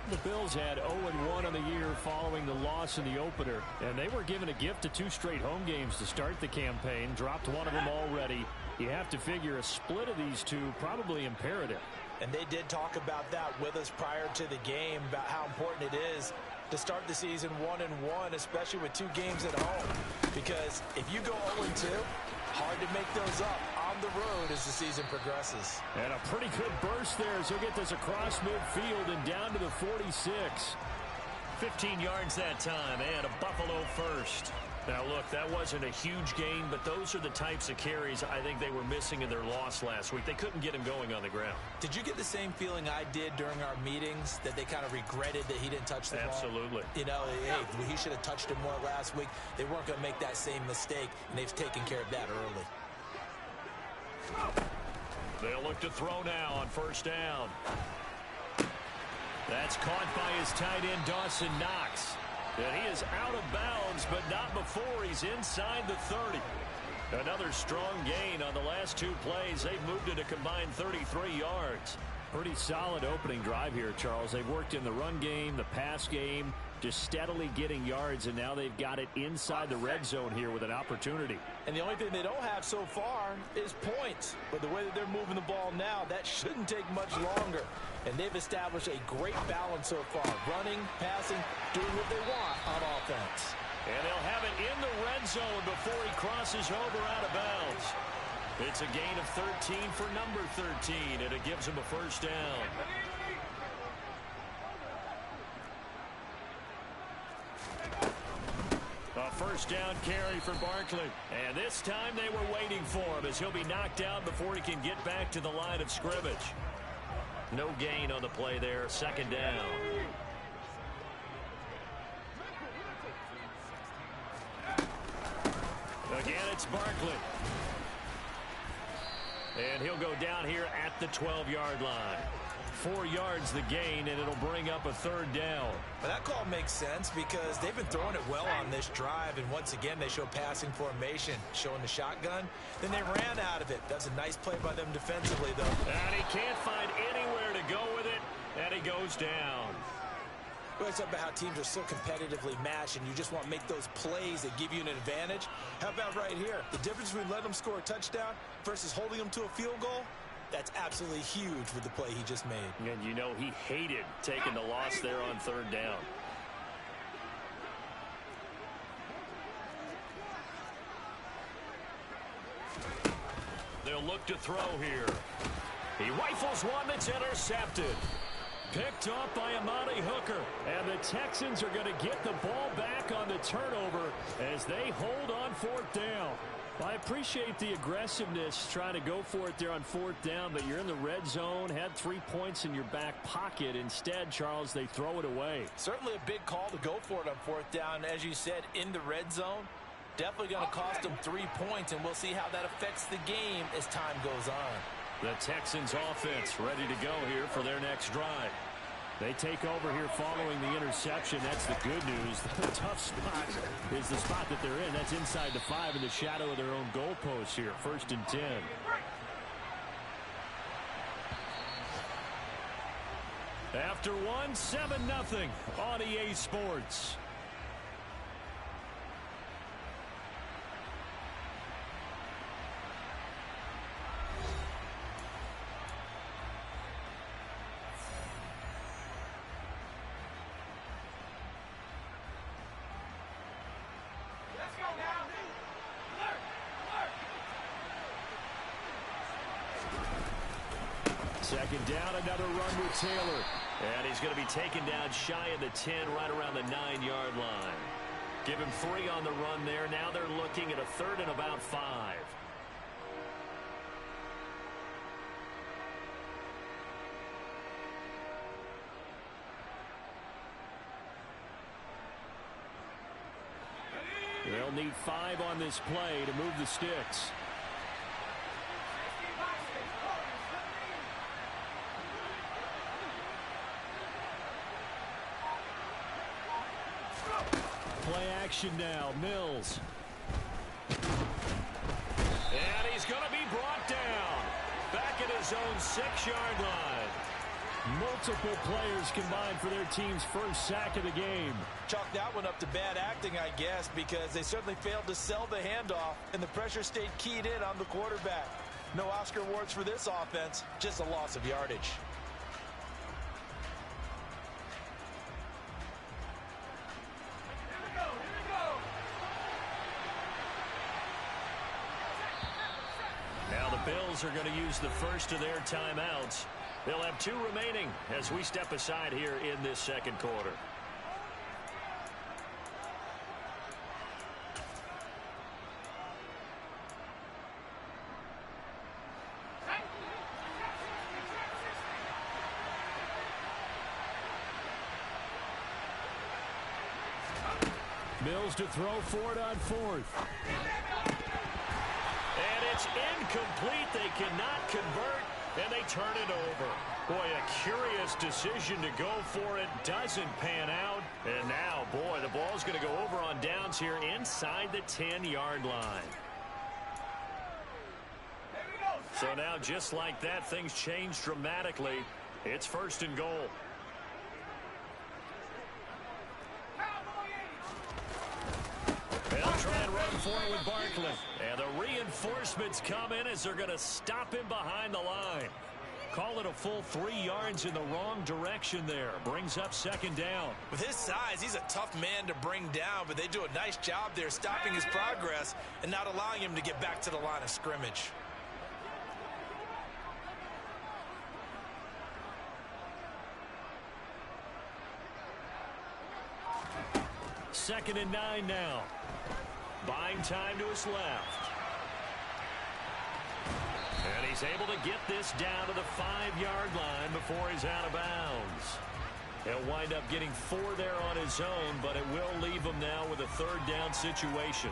The Bills had 0-1 on the year following the loss in the opener, and they were given a gift of 2 straight home games to start the campaign. Dropped one of them already. You have to figure a split of these two probably imperative. And they did talk about that with us prior to the game, about how important it is to start the season 1-1, especially with 2 games at home. Because if you go 0-2, hard to make those up on the road as the season progresses. And a pretty good burst there as he'll get this across midfield and down to the 46. 15 yards that time, and a Buffalo first. Now, look, that wasn't a huge gain, but those are the types of carries I think they were missing in their loss last week. They couldn't get him going on the ground. Did you get the same feeling I did during our meetings, that they kind of regretted that he didn't touch the ball? Absolutely. You know, hey, he should have touched it more last week. They weren't going to make that same mistake, and they've taken care of that early. They'll look to throw now on first down. That's caught by his tight end, Dawson Knox. And he is out of bounds, but not before he's inside the 30. Another strong gain on the last 2 plays. They've moved it a combined 33 yards. Pretty solid opening drive here, Charles. They've worked in the run game, the pass game, just steadily getting yards, and now they've got it inside the red zone here with an opportunity. And the only thing they don't have so far is points. But the way that they're moving the ball now, that shouldn't take much longer. And they've established a great balance so far. Running, passing, doing what they want on offense. And they'll have it in the red zone before he crosses over out of bounds. It's a gain of 13 for number 13, and it gives him a first down. A first down carry for Barkley. And this time they were waiting for him as he'll be knocked out before he can get back to the line of scrimmage. No gain on the play there. Second down. Again, it's Barkley. And he'll go down here at the 12-yard line. 4 yards the gain, and it'll bring up a third down. Well, that call makes sense because they've been throwing it well on this drive, and once again they show passing formation, showing the shotgun. Then they ran out of it. That's a nice play by them defensively, though. And he can't find anywhere to go with it, and he goes down. We always talk about how teams are so competitively matched, and you just want to make those plays that give you an advantage. How about right here? The difference between letting them score a touchdown versus holding them to a field goal? That's absolutely huge with the play he just made. And you know he hated taking the loss there on third down. They'll look to throw here. He rifles one that's intercepted. Picked off by Amani Hooker. And the Texans are going to get the ball back on the turnover as they hold on fourth down. I appreciate the aggressiveness trying to go for it there on fourth down, but you're in the red zone, had 3 points in your back pocket. Instead, Charles, they throw it away. Certainly a big call to go for it on fourth down. As you said, in the red zone, definitely going to cost them 3 points, and we'll see how that affects the game as time goes on. The Texans offense ready to go here for their next drive. They take over here following the interception. That's the good news. The tough spot is the spot that they're in. That's inside the 5 in the shadow of their own goalpost here. 1st and 10. After one, 7-0 on EA Sports. Second down, another run with Taylor. And he's going to be taken down shy of the 10, right around the 9-yard line. Give him 3 on the run there. Now they're looking at a 3rd and about 5. They'll need 5 on this play to move the sticks. Play action now. Mills. And he's going to be brought down. Back at his own 6-yard line. Multiple players combined for their team's first sack of the game. Chalk that one up to bad acting, I guess, because they certainly failed to sell the handoff, and the pressure stayed keyed in on the quarterback. No Oscar awards for this offense, just a loss of yardage. Now the Bills are going to use the first of their timeouts. They'll have 2 remaining as we step aside here in this second quarter. Bills to throw for it on 4th. And it's incomplete. They cannot convert, and they turn it over. Boy, a curious decision to go for it. Doesn't pan out. And now, boy, the ball's going to go over on downs here inside the 10-yard line. So now, just like that, things change dramatically. It's 1st and goal. They'll try and run for it with Barkley. And the reinforcements come in as they're going to stop him behind the line. Call it a full 3 yards in the wrong direction there. Brings up 2nd down. With his size, he's a tough man to bring down, but they do a nice job there stopping his progress and not allowing him to get back to the line of scrimmage. Second and 9 now. Buying time to his left. And he's able to get this down to the 5-yard line before he's out of bounds. He'll wind up getting 4 there on his own, but it will leave him now with a 3rd down situation.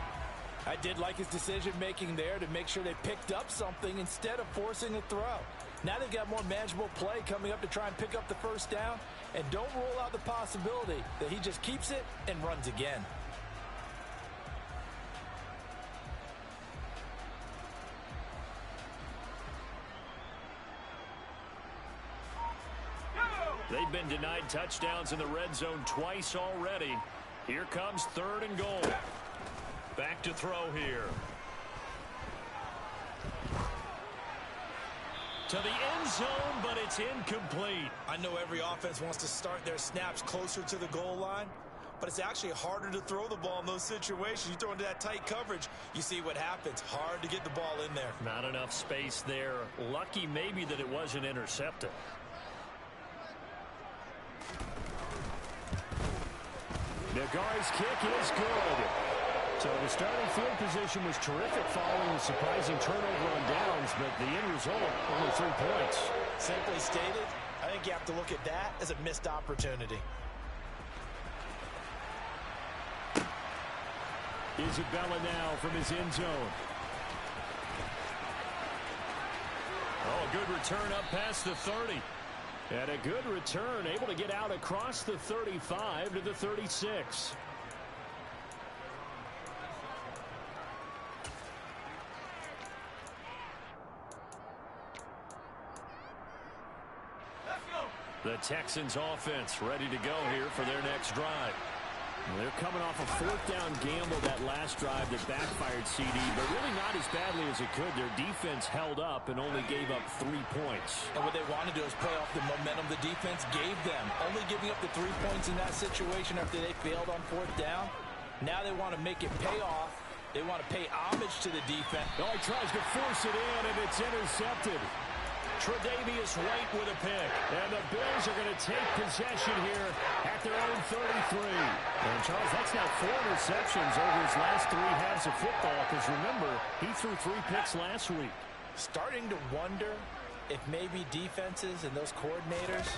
I did like his decision-making there to make sure they picked up something instead of forcing a throw. Now they've got more manageable play coming up to try and pick up the 1st down, and don't rule out the possibility that he just keeps it and runs again. They've been denied touchdowns in the red zone twice already. Here comes 3rd and goal. Back to throw here. To the end zone, but it's incomplete. I know every offense wants to start their snaps closer to the goal line, but it's actually harder to throw the ball in those situations. You throw into that tight coverage, you see what happens. Hard to get the ball in there. Not enough space there. Lucky maybe that it wasn't intercepted. Nagari's kick is good. So the starting field position was terrific following the surprising turnover on downs, but the end result, only 3 points. Simply stated, I think you have to look at that as a missed opportunity. Isabella now from his end zone. Oh, a good return up past the 30. And a good return, able to get out across the 35 to the 36. The Texans offense ready to go here for their next drive. They're coming off a 4th down gamble that last drive that backfired CD, but really not as badly as it could. Their defense held up and only gave up 3 points. And what they want to do is play off the momentum the defense gave them. Only giving up the 3 points in that situation after they failed on 4th down. Now they want to make it pay off. They want to pay homage to the defense. Oh, he tries to force it in, and it's intercepted. Tre'Davious White with a pick. And the Bills are going to take possession here at their own 33. And, Charles, that's now 4 interceptions over his last 3 halves of football, because, remember, he threw 3 picks last week. Starting to wonder if maybe defenses and those coordinators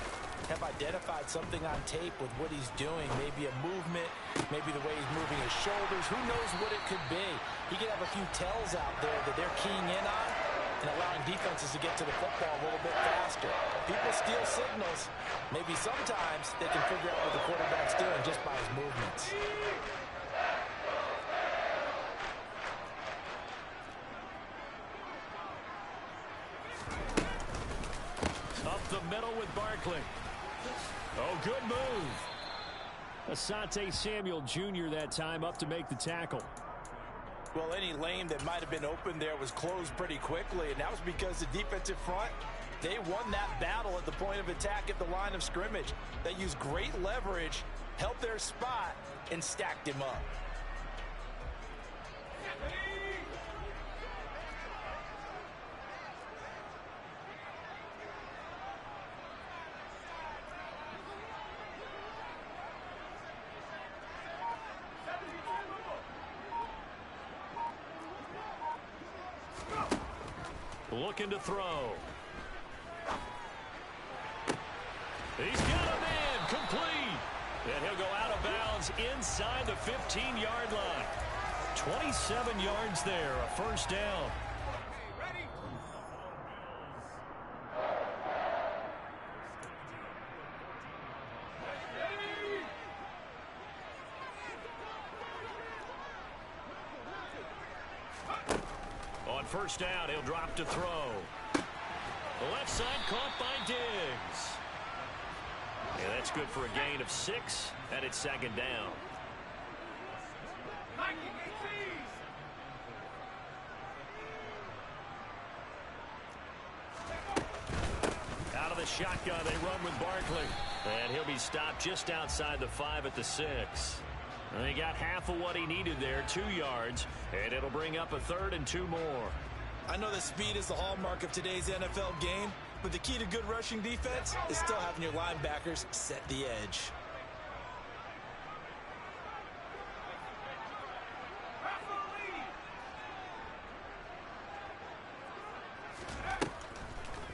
have identified something on tape with what he's doing. Maybe a movement, maybe the way he's moving his shoulders. Who knows what it could be? He could have a few tells out there that they're keying in on and allowing defenses to get to the football a little bit faster. People steal signals. Maybe sometimes they can figure out what the quarterback's doing just by his movements. Barkley. Oh, good move. Asante Samuel Jr. that time up to make the tackle. Well, any lane that might have been open there was closed pretty quickly, and that was because the defensive front, they won that battle at the point of attack at the line of scrimmage. They used great leverage, held their spot, and stacked him up. Looking to throw. He's got a man complete. And he'll go out of bounds inside the 15-yard line. 27 yards there, a first down. On first down, he'll drop to throw. The left side caught by Diggs. Yeah, that's good for a gain of 6, and it's second down. Out of the shotgun, they run with Barkley. And he'll be stopped just outside the 5 at the 6. And he got half of what he needed there, 2 yards, and it'll bring up a 3rd and 2 more. I know that speed is the hallmark of today's NFL game, but the key to good rushing defense is still having your linebackers set the edge.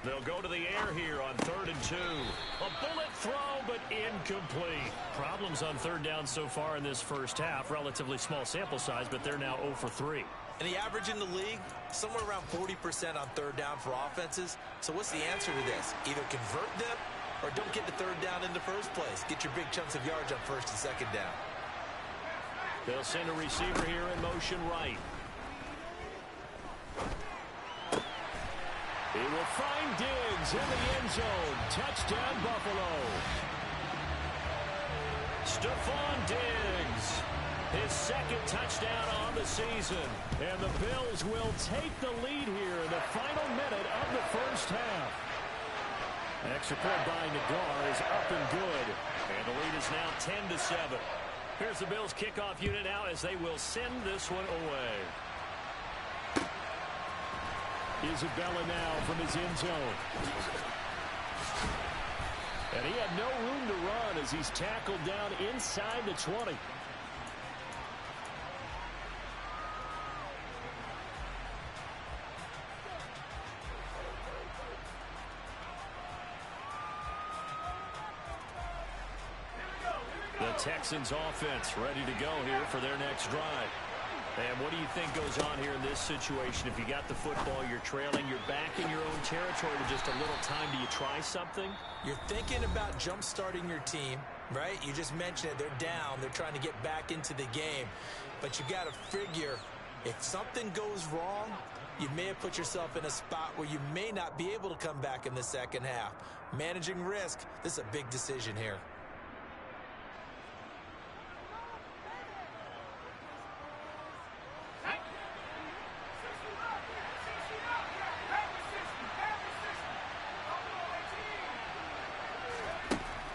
They'll go to the air here on 3rd and 2. A bullet throw, but incomplete. Problems on 3rd down so far in this first half. Relatively small sample size, but they're now 0 for 3. And the average in the league, somewhere around 40% on 3rd down for offenses. So what's the answer to this? Either convert them or don't get the 3rd down in the first place. Get your big chunks of yards on 1st and 2nd down. They'll send a receiver here in motion right. He will find Diggs in the end zone. Touchdown, Buffalo. Stephon Diggs. His 2nd touchdown on the season. And the Bills will take the lead here in the final minute of the first half. Extra point by Nagar is up and good. And the lead is now 10-7. Here's the Bills kickoff unit now as they will send this one away. Isabella now from his end zone. And he had no room to run as he's tackled down inside the 20. The Texans offense ready to go here for their next drive. And what do you think goes on here in this situation? If you got the football, you're trailing, you're back in your own territory with just a little time. Do you try something? You're thinking about jump-starting your team, right? You just mentioned it. They're down. They're trying to get back into the game. But you got to figure if something goes wrong, you may have put yourself in a spot where you may not be able to come back in the second half. Managing risk, this is a big decision here.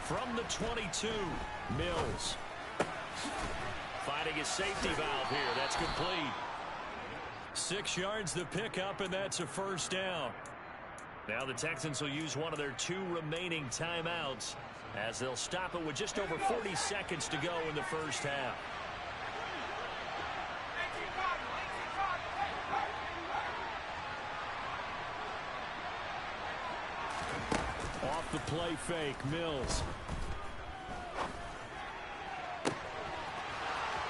From the 22, Mills. Finding his safety valve here. That's complete. 6 yards the pickup, and that's a first down. Now the Texans will use one of their 2 remaining timeouts as they'll stop it with just over 40 seconds to go in the first half. Off the play fake, Mills.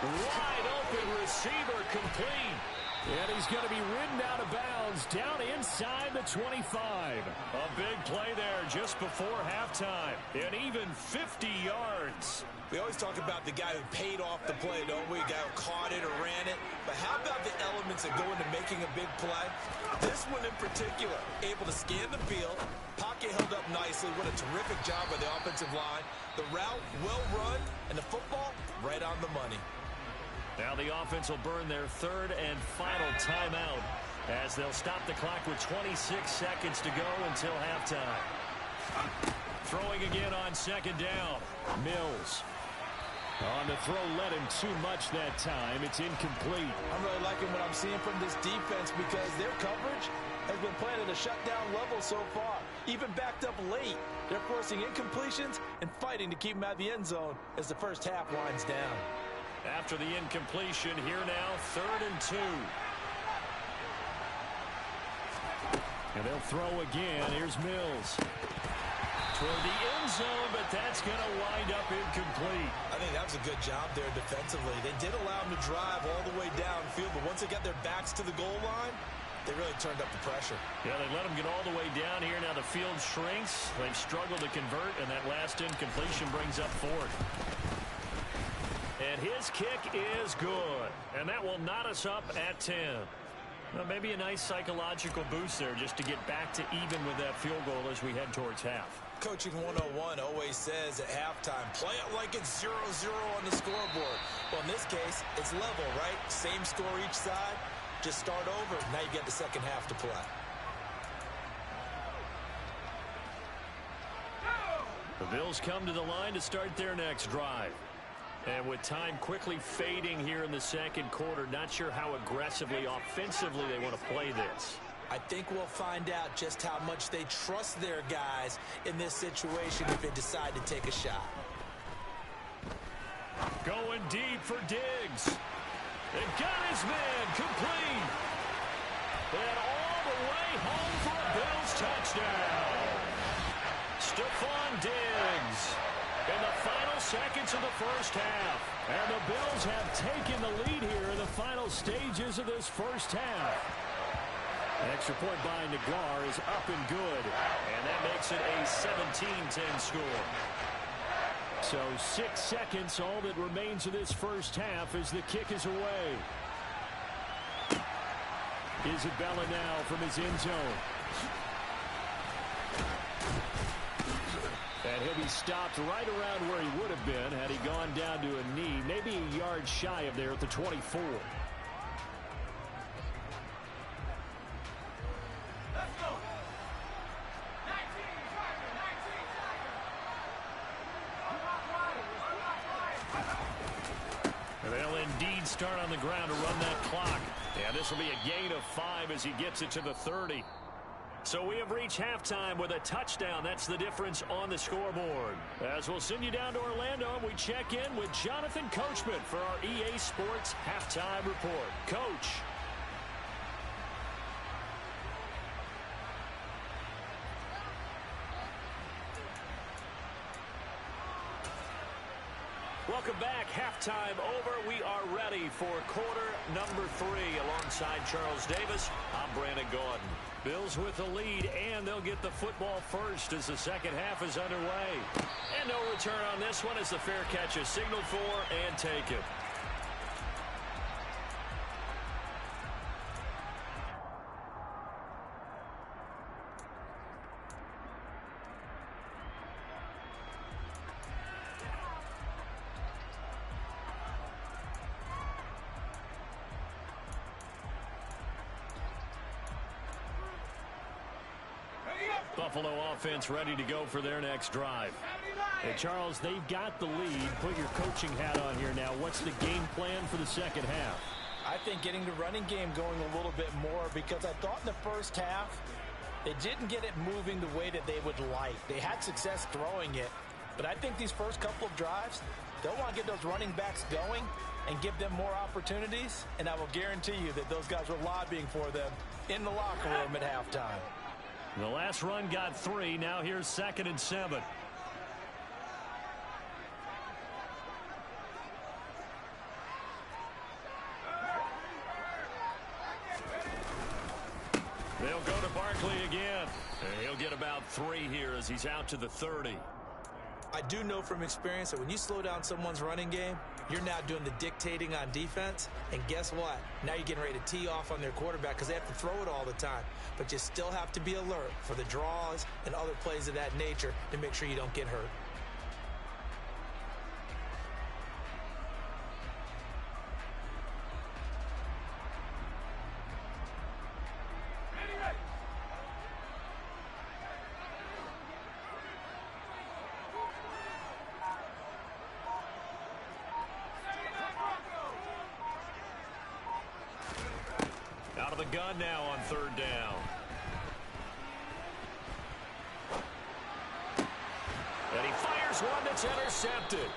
Wide open receiver complete. And he's going to be ridden out of bounds down inside the 25. A big play there just before halftime. And even 50 yards. We always talk about the guy who paid off the play, don't we? The guy who caught it or ran it. But how about the elements that go into making a big play? This one in particular, able to scan the field. Pocket held up nicely. What a terrific job by the offensive line. The route, well run, and the football, right on the money. Now the offense will burn their third and final timeout as they'll stop the clock with 26 seconds to go until halftime. Throwing again on second down. Mills. On the throw, led him too much that time. It's incomplete. I'm really liking what I'm seeing from this defense because their coverage has been playing at a shutdown level so far. Even backed up late, they're forcing incompletions and fighting to keep them out of the end zone as the first half winds down. After the incompletion, here now, 3rd and 2. And they'll throw again. Here's Mills. Toward the end zone, but that's going to wind up incomplete. I think that was a good job there defensively. They did allow them to drive all the way downfield, but once they got their backs to the goal line, they really turned up the pressure. Yeah, they let them get all the way down here. Now the field shrinks. They've struggled to convert, and that last incompletion brings up 4th. And his kick is good. And that will knot us up at 10. Well, maybe a nice psychological boost there just to get back to even with that field goal as we head towards half. Coaching 101 always says at halftime, play it like it's 0-0 on the scoreboard. Well, in this case, it's level, right? Same score each side. Just start over. Now you get the second half to play. The Bills come to the line to start their next drive. And with time quickly fading here in the second quarter, not sure how aggressively, offensively they want to play this. I think we'll find out just how much they trust their guys in this situation if they decide to take a shot. Going deep for Diggs. And got his man complete. And all the way home for a Bills touchdown. Stephon Diggs in the final seconds of the first half. And the Bills have taken the lead here in the final stages of this first half. An extra point by Nagar is up and good. And that makes it a 17-10 score. So 6 seconds, all that remains of this first half as the kick is away. Isabella now from his end zone. And he'll be stopped right around where he would have been had he gone down to a knee, maybe a yard shy of there at the 24. Start on the ground to run that clock. Yeah, this will be a gain of 5 as he gets it to the 30. So we have reached halftime with a touchdown. That's the difference on the scoreboard. As we'll send you down to Orlando, and we check in with Jonathan Coachman for our EA Sports Halftime Report. Coach. Welcome back. Halftime over. We are ready for quarter number 3. Alongside Charles Davis, I'm Brandon Gaudin. Bills with the lead, and they'll get the football first as the second half is underway. And no return on this one as the fair catch is signaled for and taken. Buffalo offense ready to go for their next drive. Hey, Charles, they've got the lead. Put your coaching hat on here now. What's the game plan for the second half? I think getting the running game going a little bit more because I thought in the first half they didn't get it moving the way that they would like. They had success throwing it, but I think these first couple of drives, they'll want to get those running backs going and give them more opportunities, and I will guarantee you that those guys were lobbying for them in the locker room at halftime. The last run got 3. Now here's 2nd and 7. They'll go to Barkley again. And he'll get about 3 here as he's out to the 30. I do know from experience that when you slow down someone's running game, you're now doing the dictating on defense. And guess what? Now you're getting ready to tee off on their quarterback because they have to throw it all the time. But you still have to be alert for the draws and other plays of that nature to make sure you don't get hurt. Out of the gun now on 3rd down. And he fires one that's intercepted.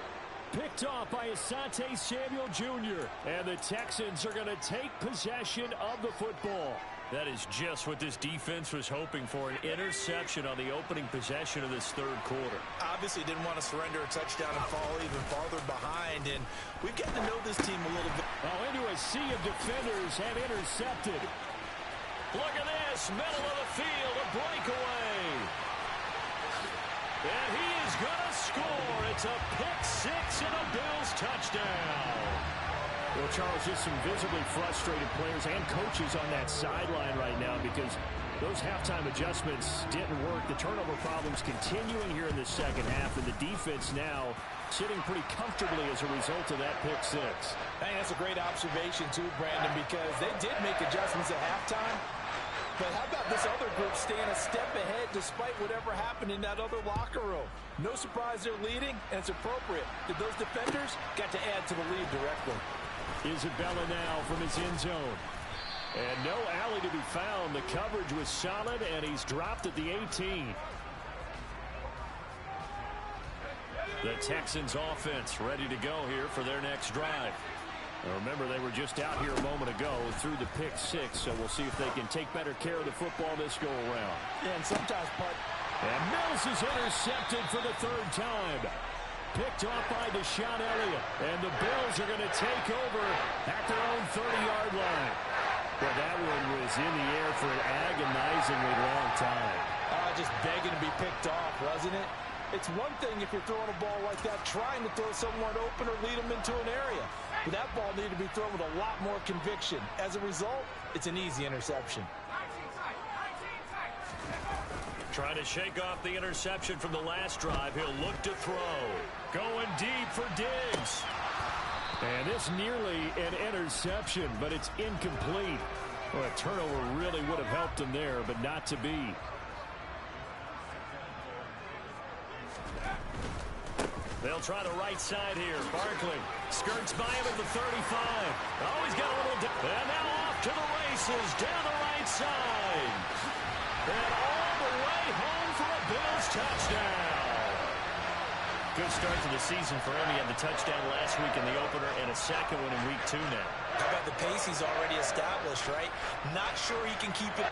Picked off by Asante Samuel Jr. And the Texans are going to take possession of the football. That is just what this defense was hoping for, an interception on the opening possession of this 3rd quarter. Obviously didn't want to surrender a touchdown and fall even farther behind, and we've gotten to know this team a little bit. Oh, into a sea of defenders and intercepted. Look at this, middle of the field, a breakaway. And he is going to score. It's a pick-6 and a Bills touchdown. Well, Charles, just some visibly frustrated players and coaches on that sideline right now because those halftime adjustments didn't work. The turnover problems continuing here in the second half, and the defense now sitting pretty comfortably as a result of that pick-6. I think that's a great observation, too, Brandon, because they did make adjustments at halftime. But how about this other group staying a step ahead despite whatever happened in that other locker room? No surprise they're leading, and it's appropriate that those defenders got to add to the lead directly. Isabella now from his end zone. And no alley to be found. The coverage was solid, and he's dropped at the 18. The Texans offense ready to go here for their next drive. Now remember, they were just out here a moment ago through the pick-6, so we'll see if they can take better care of the football this go-around. And sometimes, and Mills is intercepted for the 3rd time. Picked off by Deshaun Elliott. And the Bills are going to take over at their own 30-yard line. Well, that one was in the air for an agonizingly long time. Just begging to be picked off, wasn't it? It's one thing if you're throwing a ball like that, trying to throw someone open or lead them into an area. But that ball needed to be thrown with a lot more conviction. As a result, it's an easy interception. Trying to shake off the interception from the last drive. He'll look to throw. Going deep for Diggs. And this nearly an interception, but it's incomplete. Well, a turnover really would have helped him there, but not to be. They'll try the right side here. Barkley skirts by him at the 35. Oh, he's got a little... And now off to the races down the right side. And all the way home for a Bills touchdown. Good start to the season for him. He had the touchdown last week in the opener and a second one in week 2 now. How about the pace he's already established, right? Not sure he can keep it...